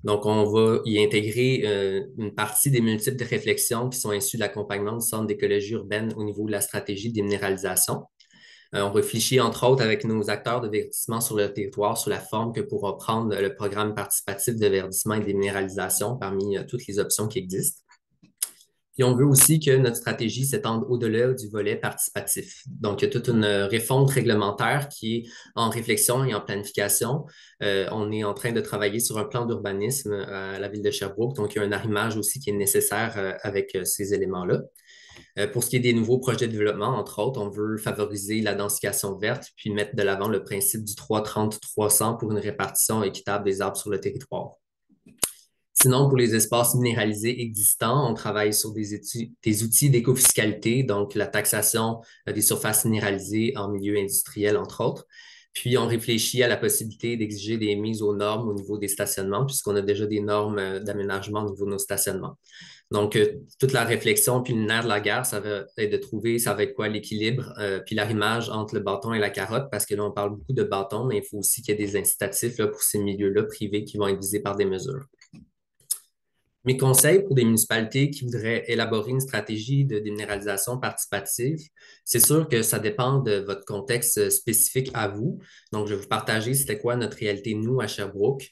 Donc, on va y intégrer une partie des multiples réflexions qui sont issues de l'accompagnement du Centre d'écologie urbaine au niveau de la stratégie de déminéralisation. On réfléchit, entre autres, avec nos acteurs de verdissement sur le territoire, sur la forme que pourra prendre le programme participatif de verdissement et de déminéralisation parmi toutes les options qui existent. Puis on veut aussi que notre stratégie s'étende au-delà du volet participatif. Donc, il y a toute une réforme réglementaire qui est en réflexion et en planification. On est en train de travailler sur un plan d'urbanisme à la ville de Sherbrooke. Donc, il y a un arrimage aussi qui est nécessaire avec ces éléments-là. Pour ce qui est des nouveaux projets de développement, entre autres, on veut favoriser la densification verte puis mettre de l'avant le principe du 3-30-300 pour une répartition équitable des arbres sur le territoire. Sinon, pour les espaces minéralisés existants, on travaille sur des outils d'écofiscalité, donc la taxation des surfaces minéralisées en milieu industriel, entre autres. Puis, on réfléchit à la possibilité d'exiger des mises aux normes au niveau des stationnements, puisqu'on a déjà des normes d'aménagement au niveau de nos stationnements. Donc, toute la réflexion puis le nerf de la guerre, ça va être de trouver, ça va être quoi l'équilibre, puis l'arrimage entre le bâton et la carotte, parce que là, on parle beaucoup de bâton, mais il faut aussi qu'il y ait des incitatifs là, pour ces milieux-là privés qui vont être visés par des mesures. Mes conseils pour des municipalités qui voudraient élaborer une stratégie de déminéralisation participative, c'est sûr que ça dépend de votre contexte spécifique à vous. Donc, je vais vous partager c'était quoi notre réalité, nous, à Sherbrooke.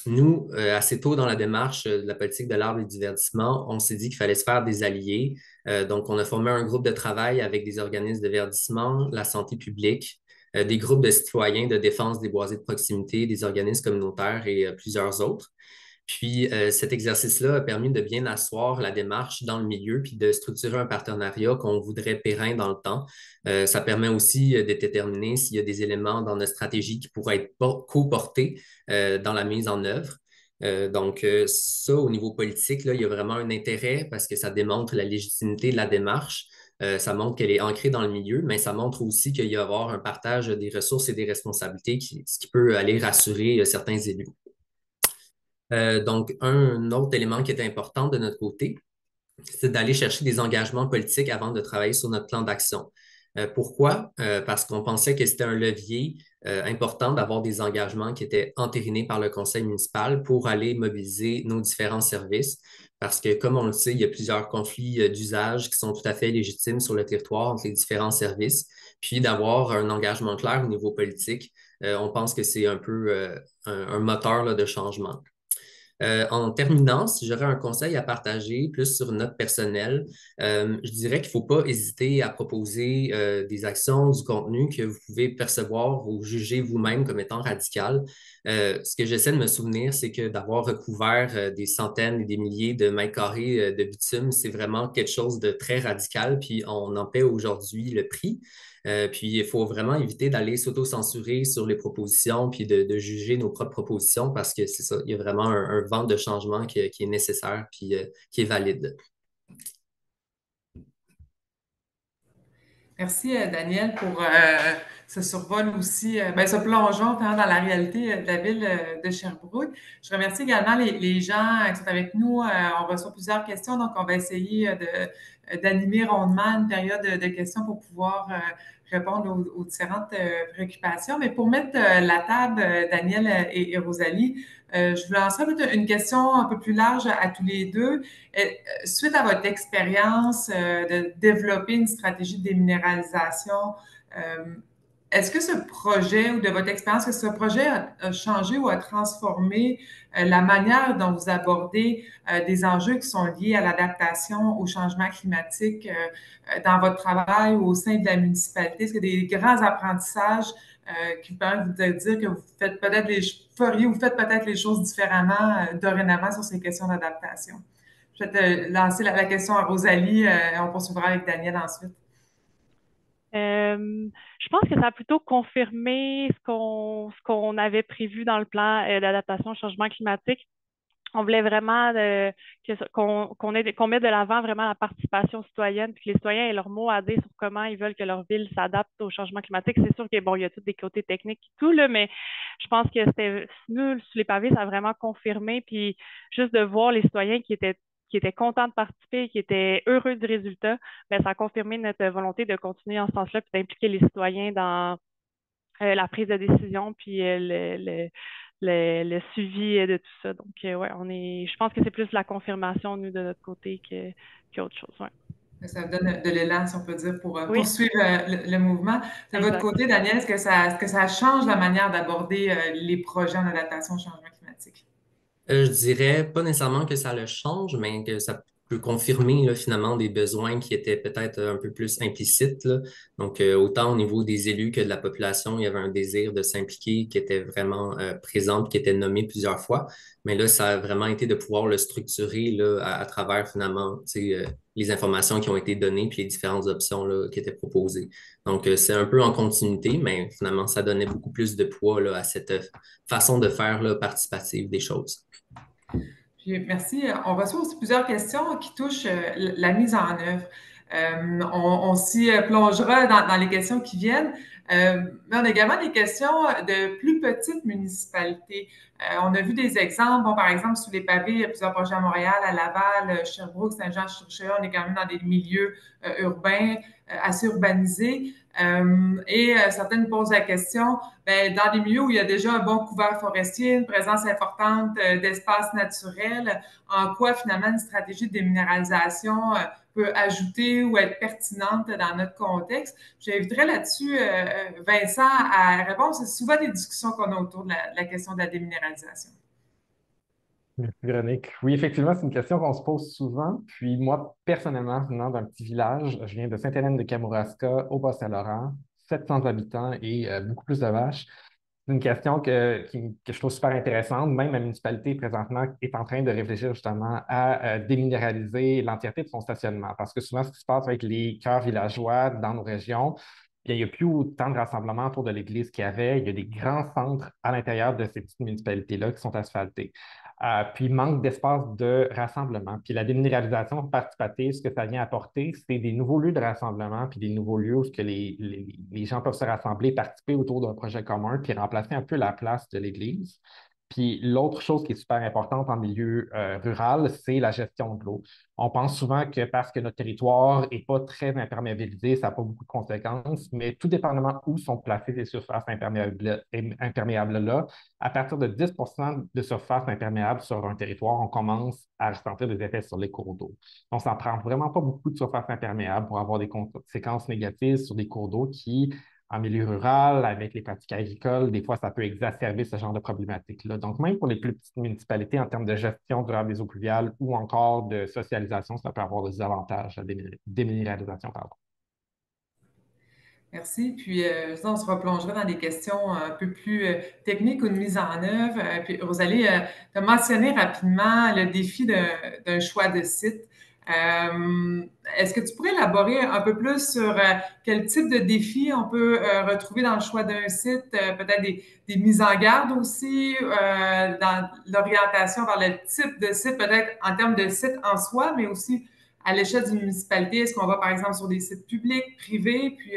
Nous, assez tôt dans la démarche de la politique de l'arbre et du verdissement, on s'est dit qu'il fallait se faire des alliés. Donc, on a formé un groupe de travail avec des organismes de verdissement, la santé publique, des groupes de citoyens de défense des boisés de proximité, des organismes communautaires et plusieurs autres. Puis, cet exercice-là a permis de bien asseoir la démarche dans le milieu puis de structurer un partenariat qu'on voudrait périn dans le temps. Ça permet aussi de déterminer s'il y a des éléments dans notre stratégie qui pourraient être co-portés dans la mise en œuvre. Donc, ça, au niveau politique, là, il y a vraiment un intérêt parce que ça démontre la légitimité de la démarche. Ça montre qu'elle est ancrée dans le milieu, mais ça montre aussi qu'il y a avoir un partage des ressources et des responsabilités, ce qui peut aller rassurer certains élus. Donc, un autre élément qui est important de notre côté, c'est d'aller chercher des engagements politiques avant de travailler sur notre plan d'action. Pourquoi? Parce qu'on pensait que c'était un levier important d'avoir des engagements qui étaient entérinés par le conseil municipal pour aller mobiliser nos différents services. Parce que, comme on le sait, il y a plusieurs conflits d'usage qui sont tout à fait légitimes sur le territoire entre les différents services. Puis d'avoir un engagement clair au niveau politique, on pense que c'est un peu un moteur là, de changement. En terminant, si j'aurais un conseil à partager plus sur notre personnel, je dirais qu'il ne faut pas hésiter à proposer des actions, du contenu que vous pouvez percevoir ou juger vous-même comme étant radical. Ce que j'essaie de me souvenir, c'est que d'avoir recouvert des centaines et des milliers de mètres carrés de bitume, c'est vraiment quelque chose de très radical, puis on en paie aujourd'hui le prix. Puis il faut vraiment éviter d'aller s'auto-censurer sur les propositions puis de juger nos propres propositions parce que c'est ça, il y a vraiment un vent de changement qui est nécessaire puis qui est valide. Merci, Daniel, pour ce survol aussi, ce plongeon dans la réalité de la ville de Sherbrooke. Je remercie également les gens qui sont avec nous. On reçoit plusieurs questions, donc on va essayer d'animer rondement une période de questions pour pouvoir répondre aux différentes préoccupations. Mais pour mettre la table, Daniel et Rosalie, je vous lancerai peut-être une question un peu plus large à tous les deux. Suite à votre expérience de développer une stratégie de déminéralisation, euh, est-ce que ce projet ou de votre expérience, que ce projet a changé ou a transformé la manière dont vous abordez des enjeux qui sont liés à l'adaptation au changement climatique dans votre travail ou au sein de la municipalité? Est-ce qu'il y a des grands apprentissages qui vous permettent de dire que vous faites peut-être vous faites peut-être les choses différemment dorénavant sur ces questions d'adaptation? Je vais te lancer la question à Rosalie. On poursuivra avec Daniel ensuite. Je pense que ça a plutôt confirmé ce qu'on avait prévu dans le plan d'adaptation au changement climatique. On voulait vraiment qu'on mette de l'avant vraiment la participation citoyenne, puis que les citoyens aient leur mot à dire sur comment ils veulent que leur ville s'adapte au changement climatique. C'est sûr qu'il y a tous des côtés techniques et tout, là, mais je pense que nous, sur les pavés, ça a vraiment confirmé. Puis juste de voir les citoyens qui étaient contents de participer, qui étaient heureux du résultat, ça a confirmé notre volonté de continuer en ce sens-là, puis d'impliquer les citoyens dans la prise de décision, puis le suivi de tout ça. Donc, ouais, je pense que c'est plus la confirmation, nous, de notre côté qu'autre chose. Ouais. Ça me donne de l'élan, si on peut dire, pour Oui, poursuivre le mouvement. De votre exact. côté, Daniel, est-ce que ça change la manière d'aborder les projets en adaptation au changement climatique? Je dirais pas nécessairement que ça le change, mais que ça peut confirmer là, finalement des besoins qui étaient peut-être un peu plus implicites, là. Donc, autant au niveau des élus que de la population, il y avait un désir de s'impliquer qui était vraiment présent, qui était nommé plusieurs fois. Mais là, ça a vraiment été de pouvoir le structurer là, à travers finalement tu sais, les informations qui ont été données puis les différentes options là, qui étaient proposées. Donc, c'est un peu en continuité, mais finalement, ça donnait beaucoup plus de poids là, à cette façon de faire là, participative des choses. Puis, merci. On reçoit aussi plusieurs questions qui touchent la mise en œuvre. On s'y plongera dans les questions qui viennent, mais on a également des questions de plus petites municipalités. On a vu des exemples. Bon, par exemple, sous les pavés, il y a plusieurs projets à Montréal, à Laval, Sherbrooke, Saint-Jean-sur-Richelieu. On est quand même dans des milieux urbains assez urbanisés. Et certaines posent la question, dans des milieux où il y a déjà un bon couvert forestier, une présence importante d'espaces naturels, en quoi finalement une stratégie de déminéralisation peut ajouter ou être pertinente dans notre contexte. J'inviterais là-dessus Vincent à répondre. C'est souvent des discussions qu'on a autour de la question de la déminéralisation. Merci, Véronique. Oui, effectivement, c'est une question qu'on se pose souvent. Puis moi, personnellement, venant d'un petit village, je viens de Sainte-Hélène-de-Kamouraska, au Bas-Saint-Laurent, 700 habitants et beaucoup plus de vaches. C'est une question que je trouve super intéressante. Même la municipalité, présentement, est en train de réfléchir justement à déminéraliser l'entièreté de son stationnement. Parce que souvent, ce qui se passe avec les cœurs villageois dans nos régions, bien, il n'y a plus autant de rassemblements autour de l'église qu'il y avait. Il y a des grands centres à l'intérieur de ces petites municipalités-là qui sont asphaltés. Puis, il manque d'espace de rassemblement. Puis, la déminéralisation participative, ce que ça vient apporter, c'est des nouveaux lieux de rassemblement, puis des nouveaux lieux où que les gens peuvent se rassembler, participer autour d'un projet commun, puis remplacer un peu la place de l'Église. Puis l'autre chose qui est super importante en milieu rural, c'est la gestion de l'eau. On pense souvent que parce que notre territoire n'est pas très imperméabilisé, ça n'a pas beaucoup de conséquences, mais tout dépendamment où sont placées ces surfaces imperméables-là, à partir de 10 de surface imperméable sur un territoire, on commence à ressentir des effets sur les cours d'eau. Donc, ça ne prend vraiment pas beaucoup de surface imperméable pour avoir des conséquences négatives sur des cours d'eau qui, en milieu rural, avec les pratiques agricoles, des fois, ça peut exacerber ce genre de problématiques-là. Donc, même pour les plus petites municipalités, en termes de gestion durable des eaux pluviales ou encore de socialisation, ça peut avoir des avantages, la déminéralisation, pardon. Merci. Puis, on se replongera dans des questions un peu plus techniques ou de mise en œuvre. Puis, Rosalie, tu as mentionné rapidement le défi d'un choix de site. Est-ce que tu pourrais élaborer un peu plus sur quel type de défi on peut retrouver dans le choix d'un site, peut-être des mises en garde aussi, dans l'orientation vers le type de site, peut-être en termes de site en soi, mais aussi à l'échelle d'une municipalité, est-ce qu'on va, par exemple, sur des sites publics, privés, puis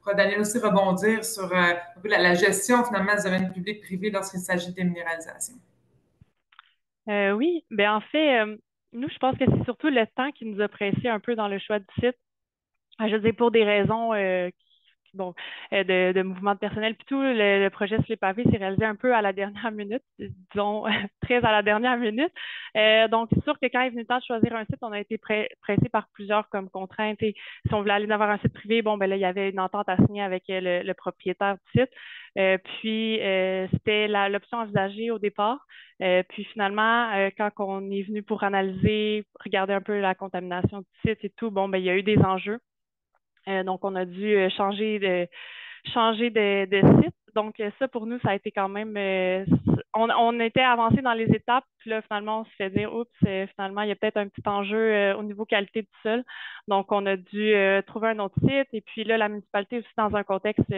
pourra Daniel aussi rebondir sur un peu la gestion, finalement, du domaine public-privé lorsqu'il s'agit de déminéralisation. Oui, ben en fait, nous, je pense que c'est surtout le temps qui nous a pressé un peu dans le choix du site. Je veux dire, pour des raisons bon, de mouvement de personnel. Puis tout, le projet sur les pavés s'est réalisé un peu à la dernière minute, disons très à la dernière minute. Donc, c'est sûr que quand il est venu le temps de choisir un site, on a été pressé par plusieurs comme contraintes. Et si on voulait aller avoir un site privé, bon, ben là, il y avait une entente à signer avec le propriétaire du site. C'était l'option envisagée au départ. Puis finalement, quand on est venu pour analyser, regarder un peu la contamination du site et tout, bon, ben, il y a eu des enjeux. Donc, on a dû changer de site. Donc, ça, pour nous, ça a été quand même... on était avancé dans les étapes, puis là, finalement, on se fait dire, oups, finalement, il y a peut-être un petit enjeu au niveau qualité du sol. Donc, on a dû trouver un autre site. Et puis là, la municipalité aussi, dans un contexte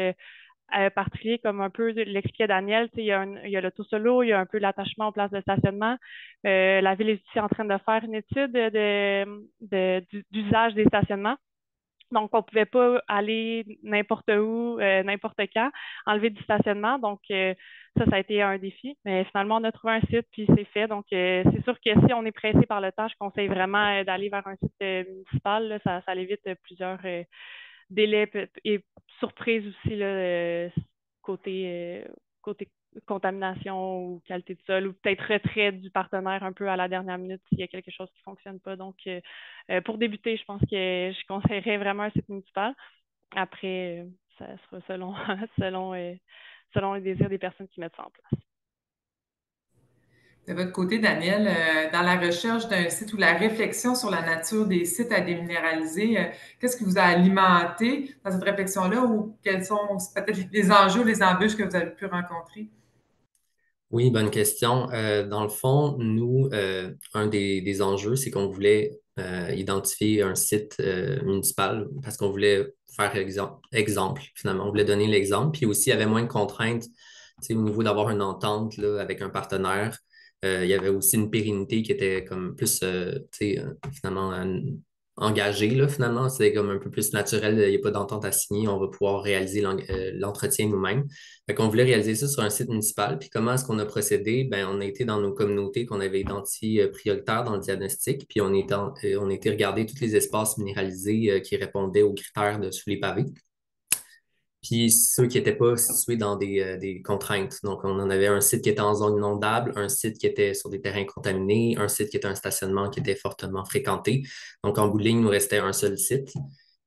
particulier, comme un peu l'expliquait Daniel, il y a l'auto-solo, il y a un peu l'attachement aux places de stationnement. La ville est aussi en train de faire une étude d'usage des stationnements. Donc, on ne pouvait pas aller n'importe où, n'importe quand, enlever du stationnement. Donc, ça a été un défi. Mais finalement, on a trouvé un site, puis c'est fait. Donc, c'est sûr que si on est pressé par le temps, je conseille vraiment d'aller vers un site municipal. Là. Ça évite plusieurs délais et surprises aussi là, côté contamination ou qualité de sol, ou peut-être retrait du partenaire un peu à la dernière minute s'il y a quelque chose qui ne fonctionne pas. Donc, pour débuter, je pense que je conseillerais vraiment un site municipal. Après, ça sera selon les désirs des personnes qui mettent ça en place. De votre côté, Daniel, dans la recherche d'un site ou la réflexion sur la nature des sites à déminéraliser, qu'est-ce qui vous a alimenté dans cette réflexion-là ou quels sont peut-être les enjeux, les embûches que vous avez pu rencontrer? Oui, bonne question. Dans le fond, nous, un des enjeux, c'est qu'on voulait identifier un site municipal parce qu'on voulait faire exemple, finalement. On voulait donner l'exemple. Puis aussi, il y avait moins de contraintes, tu sais, au niveau d'avoir une entente là, avec un partenaire. Il y avait aussi une pérennité qui était comme plus, tu sais, finalement, engagée, là, finalement. C'était comme un peu plus naturel. Il n'y a pas d'entente à signer. On va pouvoir réaliser l'entretien nous-mêmes. Fait qu'on voulait réaliser ça sur un site municipal. Puis comment est-ce qu'on a procédé? Ben, on a été dans nos communautés qu'on avait identifiées prioritaires dans le diagnostic, puis on a été regarder tous les espaces minéralisés qui répondaient aux critères de sous les pavés. Puis ceux qui n'étaient pas situés dans des contraintes. Donc, on en avait un site qui était en zone inondable, un site qui était sur des terrains contaminés, un site qui était un stationnement qui était fortement fréquenté. Donc, en bout de ligne, il nous restait un seul site.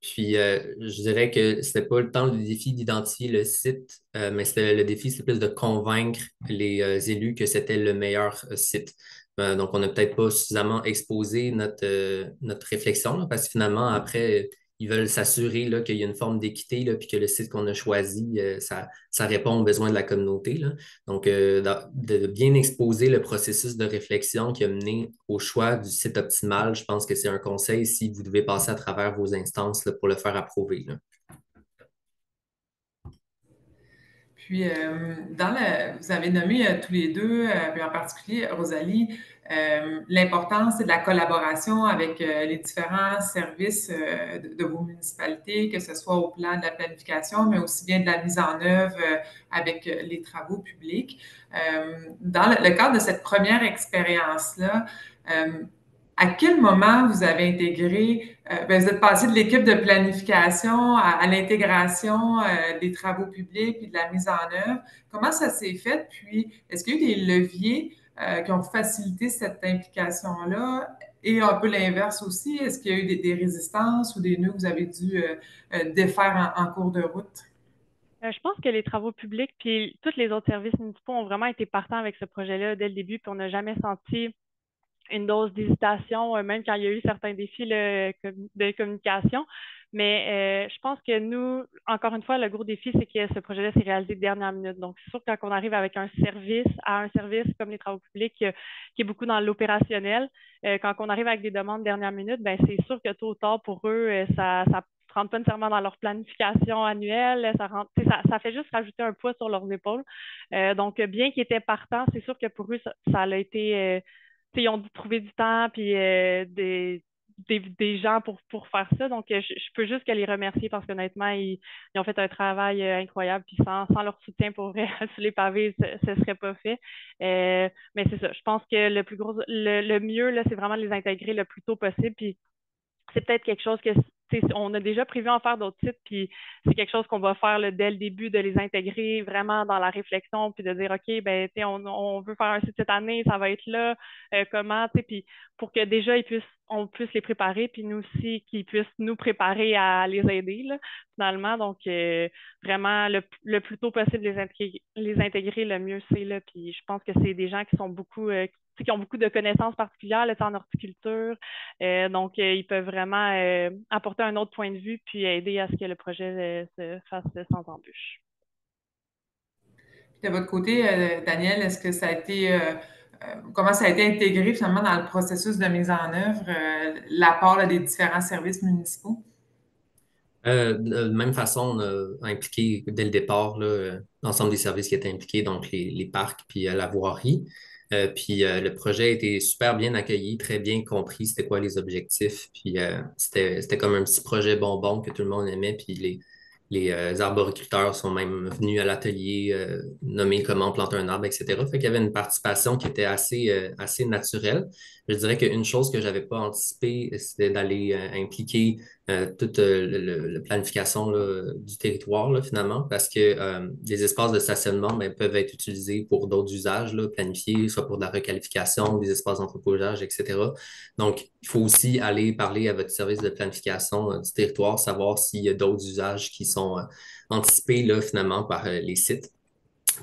Puis, je dirais que c'était pas le temps le défi d'identifier le site, mais le défi, c'était plus de convaincre les élus que c'était le meilleur site. Donc, on n'a peut-être pas suffisamment exposé notre réflexion, là, parce que finalement, après, ils veulent s'assurer là, qu'il y a une forme d'équité, là, puis que le site qu'on a choisi, ça répond aux besoins de la communauté, là. Donc, de bien exposer le processus de réflexion qui a mené au choix du site optimal, je pense que c'est un conseil si vous devez passer à travers vos instances là, pour le faire approuver, là. Puis, vous avez nommé tous les deux, puis en particulier Rosalie, l'importance de la collaboration avec les différents services de vos municipalités, que ce soit au plan de la planification, mais aussi bien de la mise en œuvre avec les travaux publics. Dans le cadre de cette première expérience-là, à quel moment vous avez intégré, ben, vous êtes passé de l'équipe de planification à l'intégration des travaux publics et de la mise en œuvre? Comment ça s'est fait? Puis, est-ce qu'il y a eu des leviers qui ont facilité cette implication-là? Et un peu l'inverse aussi, est-ce qu'il y a eu des résistances ou des nœuds que vous avez dû défaire en cours de route? Je pense que les travaux publics puis tous les autres services municipaux ont vraiment été partants avec ce projet-là dès le début, puis on n'a jamais senti une dose d'hésitation, même quand il y a eu certains défis là, de communication. Mais je pense que nous, encore une fois, le gros défi, c'est que ce projet-là s'est réalisé de dernière minute. Donc, c'est sûr que quand on arrive avec un service comme les travaux publics, qui est beaucoup dans l'opérationnel, quand on arrive avec des demandes de dernière minute, ben c'est sûr que tôt ou tard, pour eux, ça ne rentre pas nécessairement dans leur planification annuelle. Ça fait juste rajouter un poids sur leurs épaules. Donc, bien qu'ils étaient partants, c'est sûr que pour eux, ça a été... ils ont dû trouver du temps puis des gens pour faire ça. Donc, je peux juste que les remercier parce qu'honnêtement, ils ont fait un travail incroyable. Puis sans leur soutien, pour vrai, sur les pavés, ce ne serait pas fait. Mais c'est ça. Je pense que le mieux, là, c'est vraiment de les intégrer le plus tôt possible. Puis c'est peut-être quelque chose que on a déjà prévu en faire d'autres sites, puis c'est quelque chose qu'on va faire là, dès le début, de les intégrer vraiment dans la réflexion, puis de dire, OK, ben, on veut faire un site cette année, ça va être là, comment, puis pour que déjà on puisse les préparer, puis nous aussi, qu'ils puissent nous préparer à les aider, là, finalement. Donc, vraiment, le plus tôt possible, les intégrer le mieux c'est, là, puis je pense que c'est des gens qui sont beaucoup, qui ont beaucoup de connaissances particulières là, en horticulture. Donc, ils peuvent vraiment apporter un autre point de vue puis aider à ce que le projet se fasse sans embûche. Puis de votre côté, Daniel, est-ce que ça a été, comment ça a été intégré finalement dans le processus de mise en œuvre, l'apport là, des différents services municipaux? De même façon, on a impliqué dès le départ là, l'ensemble des services qui étaient impliqués, donc les parcs puis la voirie. Puis le projet a été super bien accueilli, très bien compris c'était quoi les objectifs. Puis c'était comme un petit projet bonbon que tout le monde aimait. Puis les arboriculteurs sont même venus à l'atelier nommer comment planter un arbre, etc. Fait qu'il y avait une participation qui était assez naturelle. Je dirais qu'une chose que j'avais pas anticipée, c'était d'aller impliquer toute la planification là, du territoire, là, finalement, parce que les espaces de stationnement ben, peuvent être utilisés pour d'autres usages, là, planifiés, soit pour de la requalification, des espaces d'entreposage, etc. Donc, il faut aussi aller parler à votre service de planification du territoire, savoir s'il y a d'autres usages qui sont anticipés, là, finalement, par les sites.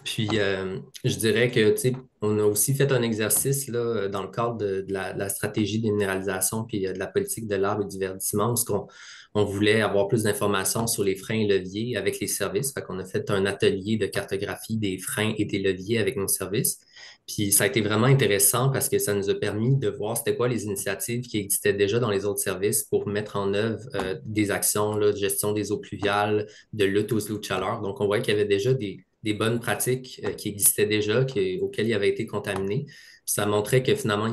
Puis, je dirais que, tu sais, on a aussi fait un exercice là, dans le cadre de la stratégie de minéralisation puis de la politique de l'arbre et du verdissement, où on voulait avoir plus d'informations sur les freins et leviers avec les services. Fait qu'on a fait un atelier de cartographie des freins et des leviers avec nos services. Puis, ça a été vraiment intéressant parce que ça nous a permis de voir c'était quoi les initiatives qui existaient déjà dans les autres services pour mettre en œuvre des actions là, de gestion des eaux pluviales, de lutte aux eaux de chaleur. Donc, on voyait qu'il y avait déjà des bonnes pratiques qui existaient déjà, auxquelles il avait été contaminé. Puis ça montrait que finalement,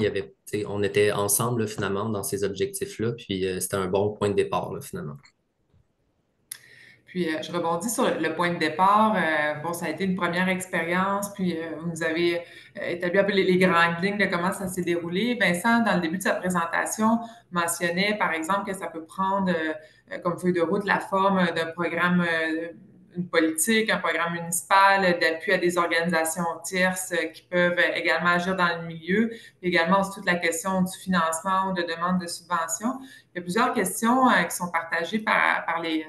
on était ensemble là, finalement dans ces objectifs-là, puis c'était un bon point de départ là, finalement. Puis, je rebondis sur le point de départ. Bon, ça a été une première expérience, puis vous nous avez établi un peu les grandes lignes de comment ça s'est déroulé. Vincent, dans le début de sa présentation, mentionnait, par exemple, que ça peut prendre comme feuille de route la forme d'un programme, une politique, un programme municipal d'appui à des organisations tierces qui peuvent également agir dans le milieu. Puis également, c'est toute la question du financement ou de demande de subvention. Il y a plusieurs questions qui sont partagées par les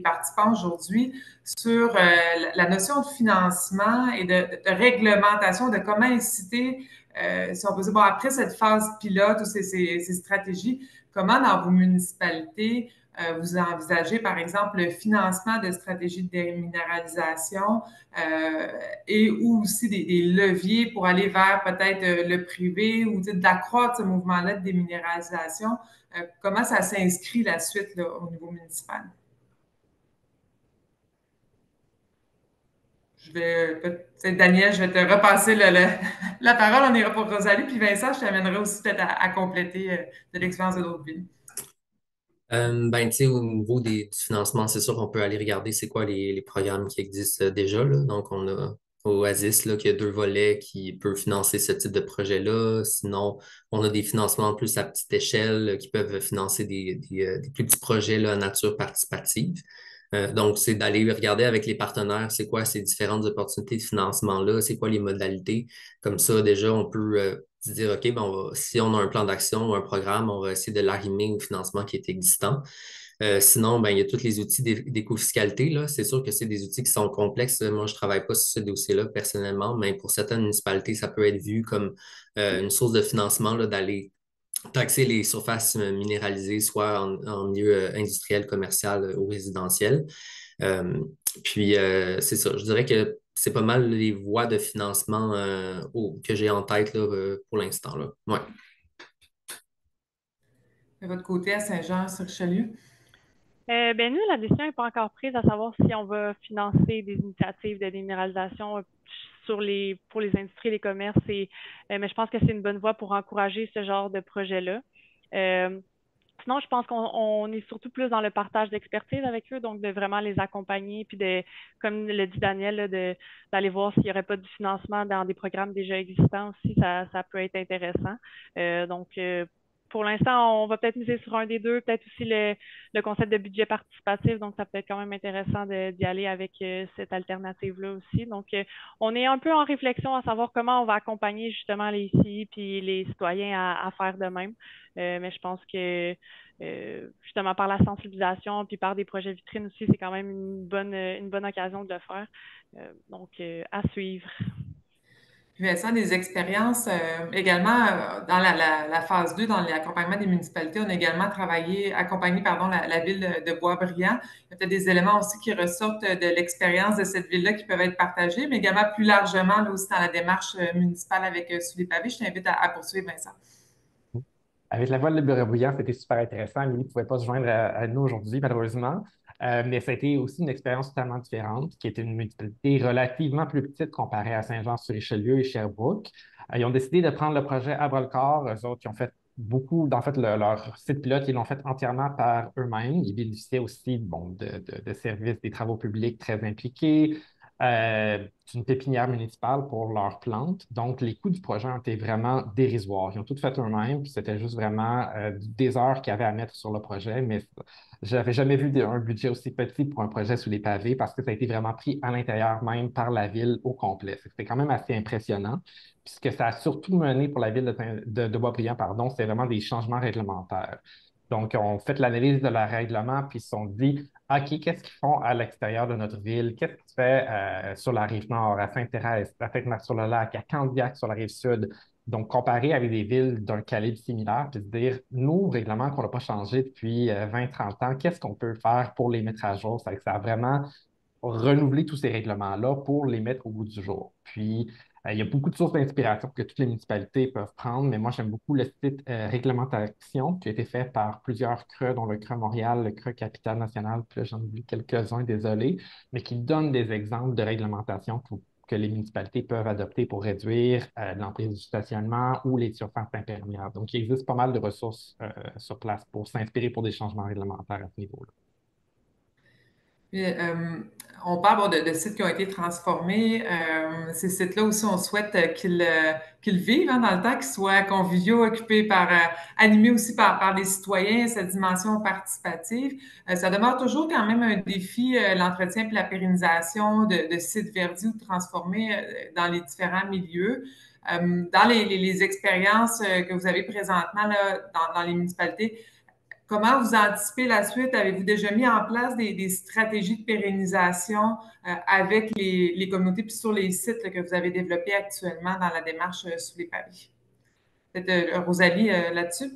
participants aujourd'hui sur la notion de financement et de réglementation, de comment inciter, si on peut dire, bon, après cette phase pilote ou ces stratégies, comment dans vos municipalités vous envisagez, par exemple, le financement de stratégies de déminéralisation et ou aussi des leviers pour aller vers peut-être le privé ou d'accroître ce mouvement-là de déminéralisation. Comment ça s'inscrit la suite là, au niveau municipal? Daniel, je vais te repasser la parole. On ira pour Rosalie. Puis Vincent, je t'amènerai aussi peut-être à compléter de l'expérience de d'autres villes. Ben, tu sais, au niveau du financement, c'est sûr qu'on peut aller regarder c'est quoi les programmes qui existent déjà, là. Donc, on a Oasis, là, qui a deux volets qui peut financer ce type de projet-là. Sinon, on a des financements plus à petite échelle qui peuvent financer des plus petits projets là, à nature participative. Donc, c'est d'aller regarder avec les partenaires, c'est quoi ces différentes opportunités de financement-là, c'est quoi les modalités. Comme ça, déjà, on peut se dire, OK, ben si on a un plan d'action ou un programme, on va essayer de l'arrimer au financement qui est existant. Sinon, ben, il y a tous les outils d'éco-fiscalité, là. C'est sûr que c'est des outils qui sont complexes. Moi, je ne travaille pas sur ce dossier-là personnellement, mais pour certaines municipalités, ça peut être vu comme une source de financement là, d'aller taxer les surfaces minéralisées, soit en milieu industriel, commercial ou résidentiel. Euh, puis, c'est ça. Je dirais que c'est pas mal les voies de financement que j'ai en tête là, pour l'instant. Là. Ouais. De votre côté, à Saint-Jean-sur-Richelieu? Ben nous, la décision n'est pas encore prise à savoir si on va financer des initiatives de déminéralisation pour les industries et les commerces. Mais je pense que c'est une bonne voie pour encourager ce genre de projet-là. Sinon, je pense qu'on est surtout plus dans le partage d'expertise avec eux, donc de vraiment les accompagner, puis de, comme le dit Daniel, là, d'aller voir s'il n'y aurait pas du financement dans des programmes déjà existants aussi, ça peut être intéressant. Pour l'instant, on va peut-être miser sur un des deux, peut-être aussi le concept de budget participatif, donc ça peut être quand même intéressant d'y aller avec cette alternative-là aussi. On est un peu en réflexion à savoir comment on va accompagner justement les ICI puis les citoyens à faire de même. Mais je pense que justement par la sensibilisation puis par des projets vitrines aussi, c'est quand même une bonne occasion de le faire. À suivre. Puis Vincent, des expériences également dans la phase 2, dans l'accompagnement des municipalités, on a également accompagné la ville de Boisbriand. Il y a peut-être des éléments aussi qui ressortent de l'expérience de cette ville-là qui peuvent être partagés, mais également plus largement là aussi dans la démarche municipale avec Sous les pavés. Je t'invite à poursuivre, Vincent. Avec la voile de Bouillard, c'était super intéressant. Amélie ne pouvait pas se joindre à nous aujourd'hui, malheureusement. Mais ça a été aussi une expérience totalement différente, qui était une municipalité relativement plus petite comparée à Saint-Jean-sur-Richelieu et Sherbrooke. Ils ont décidé de prendre le projet à bras-le-corps. Eux autres, ils ont fait beaucoup, en fait, leur site pilote, ils l'ont fait entièrement par eux-mêmes. Ils bénéficiaient aussi de services des travaux publics très impliqués, d'une pépinière municipale pour leurs plantes. Donc, les coûts du projet ont été vraiment dérisoires. Ils ont tout fait eux-mêmes, puis c'était juste vraiment des heures qu'ils avaient à mettre sur le projet, mais je n'avais jamais vu un budget aussi petit pour un projet sous les pavés parce que ça a été vraiment pris à l'intérieur même par la ville au complet. C'était quand même assez impressionnant. Puis ce que ça a surtout mené pour la ville de Boisbriand, pardon, c'est vraiment des changements réglementaires. Donc, on fait l'analyse de leur règlement, puis ils se sont dit, OK, qu'est-ce qu'ils font à l'extérieur de notre ville? Qu'est-ce qui se fait sur la rive nord, à Sainte-Thérèse, à Sainte-Marthe-sur-le-Lac, à Candiac, sur la rive sud? Donc, comparer avec des villes d'un calibre similaire, puis se dire, nos règlements qu'on n'a pas changés depuis 20-30 ans, qu'est-ce qu'on peut faire pour les mettre à jour? Ça a vraiment renouvelé tous ces règlements-là pour les mettre au bout du jour. Puis, il y a beaucoup de sources d'inspiration que toutes les municipalités peuvent prendre, mais moi, j'aime beaucoup le site Réglementation qui a été fait par plusieurs CRE, dont le CRE Montréal, le CRE Capitale-Nationale, puis là, j'en oublie quelques-uns, désolé, mais qui donne des exemples de réglementation que les municipalités peuvent adopter pour réduire l'emprise du stationnement ou les surfaces imperméables. Donc, il existe pas mal de ressources sur place pour s'inspirer pour des changements réglementaires à ce niveau-là. Puis, on parle de sites qui ont été transformés. Ces sites-là aussi, on souhaite qu'ils vivent dans le temps, qu'ils soient conviviaux, occupés animés aussi par les citoyens, cette dimension participative. Ça demeure toujours quand même un défi, l'entretien et la pérennisation de sites verdis ou transformés dans les différents milieux. Dans les expériences que vous avez présentement là, dans les municipalités, comment vous anticipez la suite? Avez-vous déjà mis en place des stratégies de pérennisation avec les communautés puis sur les sites là, que vous avez développés actuellement dans la démarche sous les pavés? Peut-être Rosalie là-dessus?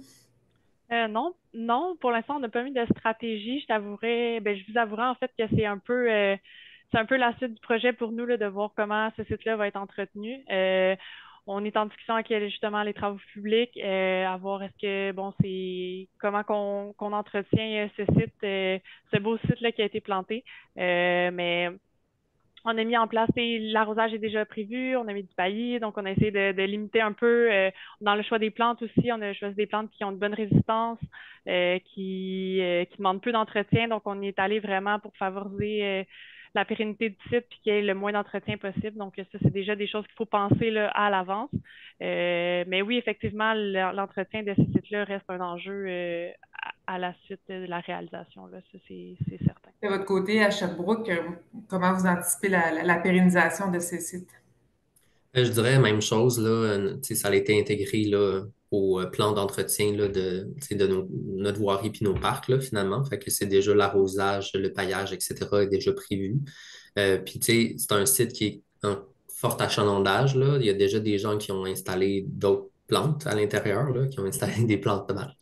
Non, pour l'instant, on n'a pas mis de stratégie. Je vous avouerai en fait que c'est un peu la suite du projet pour nous là, de voir comment ce site-là va être entretenu. On est en discussion avec justement les travaux publics, à voir est-ce que c'est comment qu'on entretient ce site, ce beau site-là qui a été planté. Mais on a mis en place, l'arrosage est déjà prévu, on a mis du paillis, donc on a essayé de limiter un peu dans le choix des plantes aussi. On a choisi des plantes qui ont de bonne résistance, qui demandent peu d'entretien. Donc, on y est allé vraiment pour favoriser la pérennité du site puis qu'il y ait le moins d'entretien possible. Donc, ça, c'est déjà des choses qu'il faut penser là, à l'avance. Mais oui, effectivement, l'entretien de ces sites-là reste un enjeu à la suite de la réalisation. Là. Ça, c'est certain. De votre côté, à Sherbrooke, comment vous anticipez la pérennisation de ces sites? Je dirais la même chose, là, ça a été intégré là, au plan d'entretien là, notre voirie puis nos parcs, là, finalement. Fait que c'est déjà l'arrosage, le paillage, etc. est déjà prévu. Puis, c'est un site qui est en fort achalandage, là. Il y a déjà des gens qui ont installé d'autres plantes à l'intérieur, là, qui ont installé des plantes de tomates.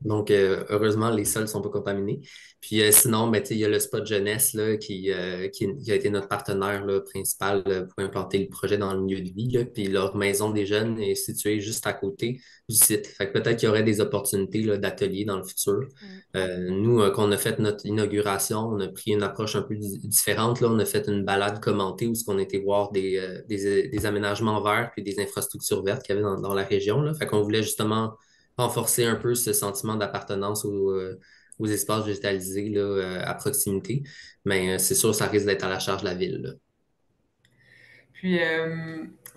Donc, heureusement, les sols ne sont pas contaminés. Puis sinon, il y a le spot jeunesse là, qui a été notre partenaire là, principal pour implanter le projet dans le milieu de vie. Là. Puis leur maison des jeunes est située juste à côté du site. Fait que peut-être qu'il y aurait des opportunités là, d'ateliers dans le futur. Nous, quand on a fait notre inauguration, on a pris une approche un peu différente. Là. On a fait une balade commentée où on était voir des aménagements verts puis des infrastructures vertes qu'il y avait dans la région. Là. Fait qu'on voulait justement renforcer un peu ce sentiment d'appartenance aux espaces végétalisés là, à proximité. Mais c'est sûr, ça risque d'être à la charge de la ville, là. Puis,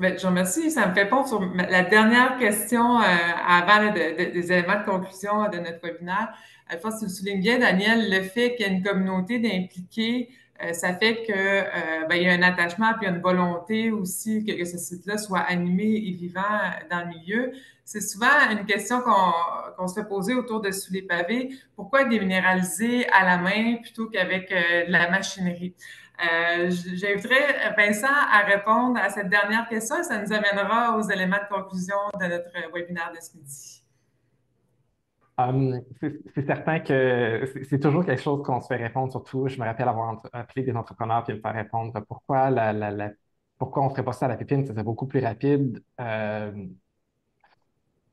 ben, je vous remercie. Ça me fait pondre sur la dernière question avant là, des éléments de conclusion de notre webinaire. Je pense que tu le soulignes bien, Daniel, le fait qu'il y ait une communauté d'impliqués, ça fait que ben, il y a un attachement puis il y a une volonté aussi que ce site-là soit animé et vivant dans le milieu. C'est souvent une question qu'on se fait poser autour de Sous les pavés. Pourquoi déminéraliser à la main plutôt qu'avec de la machinerie? J'inviterais Vincent à répondre à cette dernière question et ça nous amènera aux éléments de conclusion de notre webinaire de ce midi. C'est certain que c'est toujours quelque chose qu'on se fait répondre, surtout, je me rappelle avoir appelé des entrepreneurs et me faire répondre pourquoi pourquoi on ne ferait pas ça à la pépine, ça serait beaucoup plus rapide. Il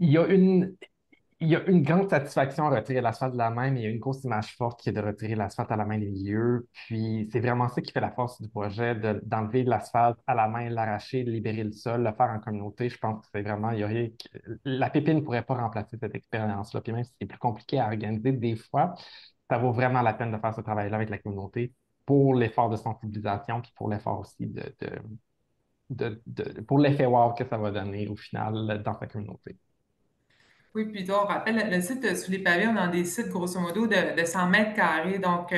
y a une, il y a une grande satisfaction à retirer l'asphalte de la main, mais il y a une grosse image forte qui est de retirer l'asphalte à la main des milieux. Puis c'est vraiment ça qui fait la force du projet, d'enlever l'asphalte à la main, l'arracher, de libérer le sol, le faire en communauté. Je pense que c'est vraiment, il y aurait, la pépine ne pourrait pas remplacer cette expérience-là. Puis même si c'est plus compliqué à organiser, des fois, ça vaut vraiment la peine de faire ce travail-là avec la communauté pour l'effort de sensibilisation, puis pour l'effort aussi pour l'effet wow que ça va donner au final dans sa communauté. Oui, puis on rappelle, le site Sous les pavés, on a des sites grosso modo de 100 mètres carrés. Donc,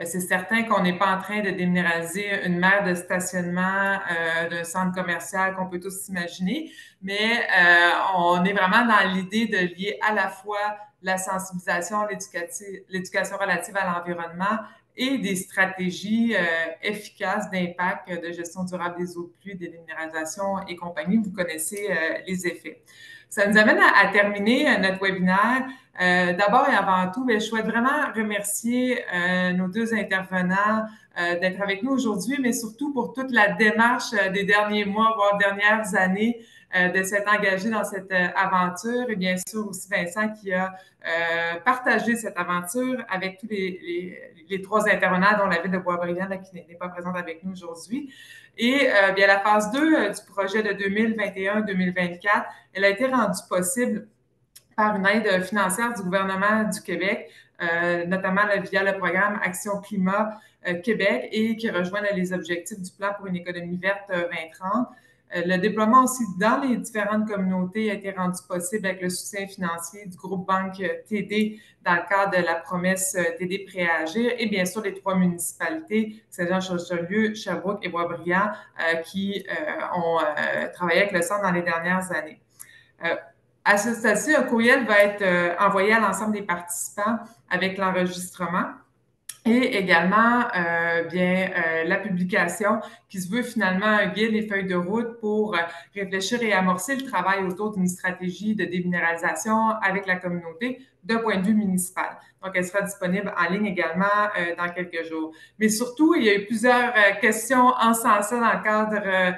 c'est certain qu'on n'est pas en train de déminéraliser une mare de stationnement d'un centre commercial qu'on peut tous imaginer, mais on est vraiment dans l'idée de lier à la fois la sensibilisation, l'éducation relative à l'environnement et des stratégies efficaces d'impact de gestion durable des eaux de pluie, des déminéralisations et compagnie. Vous connaissez les effets. Ça nous amène à terminer notre webinaire. D'abord et avant tout, je souhaite vraiment remercier nos deux intervenants d'être avec nous aujourd'hui, mais surtout pour toute la démarche des derniers mois, voire dernières années, de s'être engagé dans cette aventure. Et bien sûr aussi Vincent qui a partagé cette aventure avec tous les trois intervenants, dont la ville de Boisbriand qui n'est pas présente avec nous aujourd'hui. Et bien la phase 2 du projet de 2021-2024, elle a été rendue possible par une aide financière du gouvernement du Québec, notamment via le programme Action Climat Québec et qui rejoint les objectifs du plan pour une économie verte 2030. Le déploiement aussi dans les différentes communautés a été rendu possible avec le soutien financier du groupe Banque TD dans le cadre de la promesse TD Prêt à agir et bien sûr les trois municipalités, Saint-Jean-sur-Richelieu, Sherbrooke et Boisbriand, qui ont travaillé avec le centre dans les dernières années. À ce stade-ci, un courriel va être envoyé à l'ensemble des participants avec l'enregistrement. Et également, la publication qui se veut finalement un guide et feuilles de route pour réfléchir et amorcer le travail autour d'une stratégie de déminéralisation avec la communauté d'un point de vue municipal. Donc, elle sera disponible en ligne également dans quelques jours. Mais surtout, il y a eu plusieurs questions en ce sens-là dans le cadre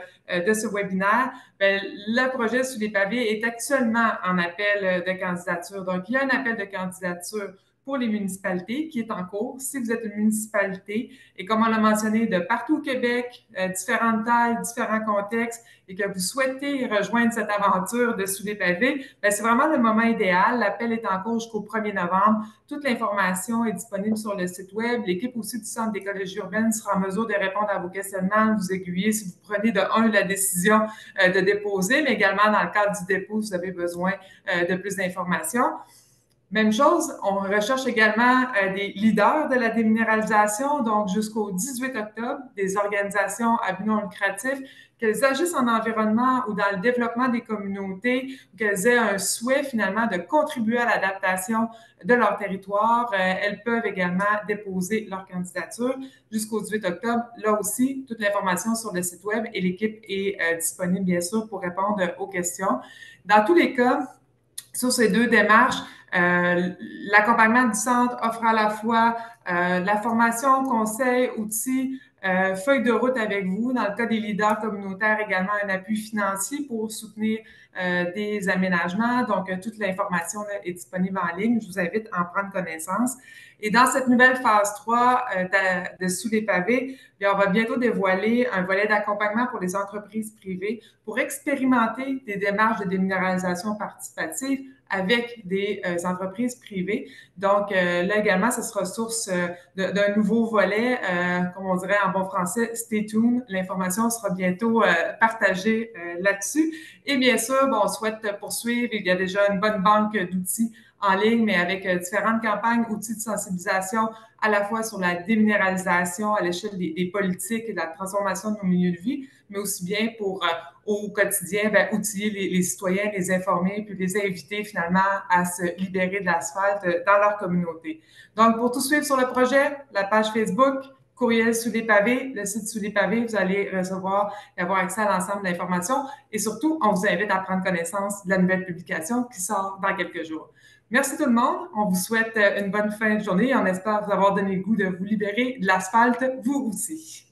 de ce webinaire. Bien, le projet Sous les pavés est actuellement en appel de candidature. Donc, il y a un appel de candidature pour les municipalités qui est en cours. Si vous êtes une municipalité et comme on l'a mentionné, de partout au Québec, différentes tailles, différents contextes et que vous souhaitez rejoindre cette aventure de Sous les pavés, bien, c'est vraiment le moment idéal. L'appel est en cours jusqu'au 1er novembre. Toute l'information est disponible sur le site web. L'équipe aussi du Centre d'écologie urbaine sera en mesure de répondre à vos questionnements, vous aiguiller si vous prenez la décision de déposer, mais également dans le cadre du dépôt, si vous avez besoin de plus d'informations. Même chose, on recherche également des leaders de la déminéralisation, donc jusqu'au 18 octobre, des organisations à but non lucratif, qu'elles agissent en environnement ou dans le développement des communautés, qu'elles aient un souhait finalement de contribuer à l'adaptation de leur territoire. Elles peuvent également déposer leur candidature jusqu'au 18 octobre. Là aussi, toute l'information sur le site web et l'équipe est disponible, bien sûr, pour répondre aux questions. Dans tous les cas, sur ces deux démarches, l'accompagnement du centre offre à la fois la formation, conseils, outils, feuilles de route avec vous. Dans le cas des leaders communautaires, également un appui financier pour soutenir des aménagements. Donc, toute l'information là, est disponible en ligne. Je vous invite à en prendre connaissance. Et dans cette nouvelle phase 3 de Sous les pavés, bien, on va bientôt dévoiler un volet d'accompagnement pour les entreprises privées pour expérimenter des démarches de déminéralisation participative avec des entreprises privées. Donc, là également, ce sera source d'un nouveau volet, comme on dirait en bon français, stay tuned. L'information sera bientôt partagée là-dessus. Et bien sûr, bon, on souhaite poursuivre. Il y a déjà une bonne banque d'outils en ligne, mais avec différentes campagnes, outils de sensibilisation, à la fois sur la déminéralisation à l'échelle des politiques et de la transformation de nos milieux de vie, mais aussi bien pour, au quotidien, outiller les citoyens, les informer, puis les inviter finalement à se libérer de l'asphalte dans leur communauté. Donc, pour tout suivre sur le projet, la page Facebook, courriel sous les pavés, le site sous les pavés, vous allez recevoir et avoir accès à l'ensemble de l'information. Et surtout, on vous invite à prendre connaissance de la nouvelle publication qui sort dans quelques jours. Merci tout le monde. On vous souhaite une bonne fin de journée et on espère vous avoir donné le goût de vous libérer de l'asphalte, vous aussi.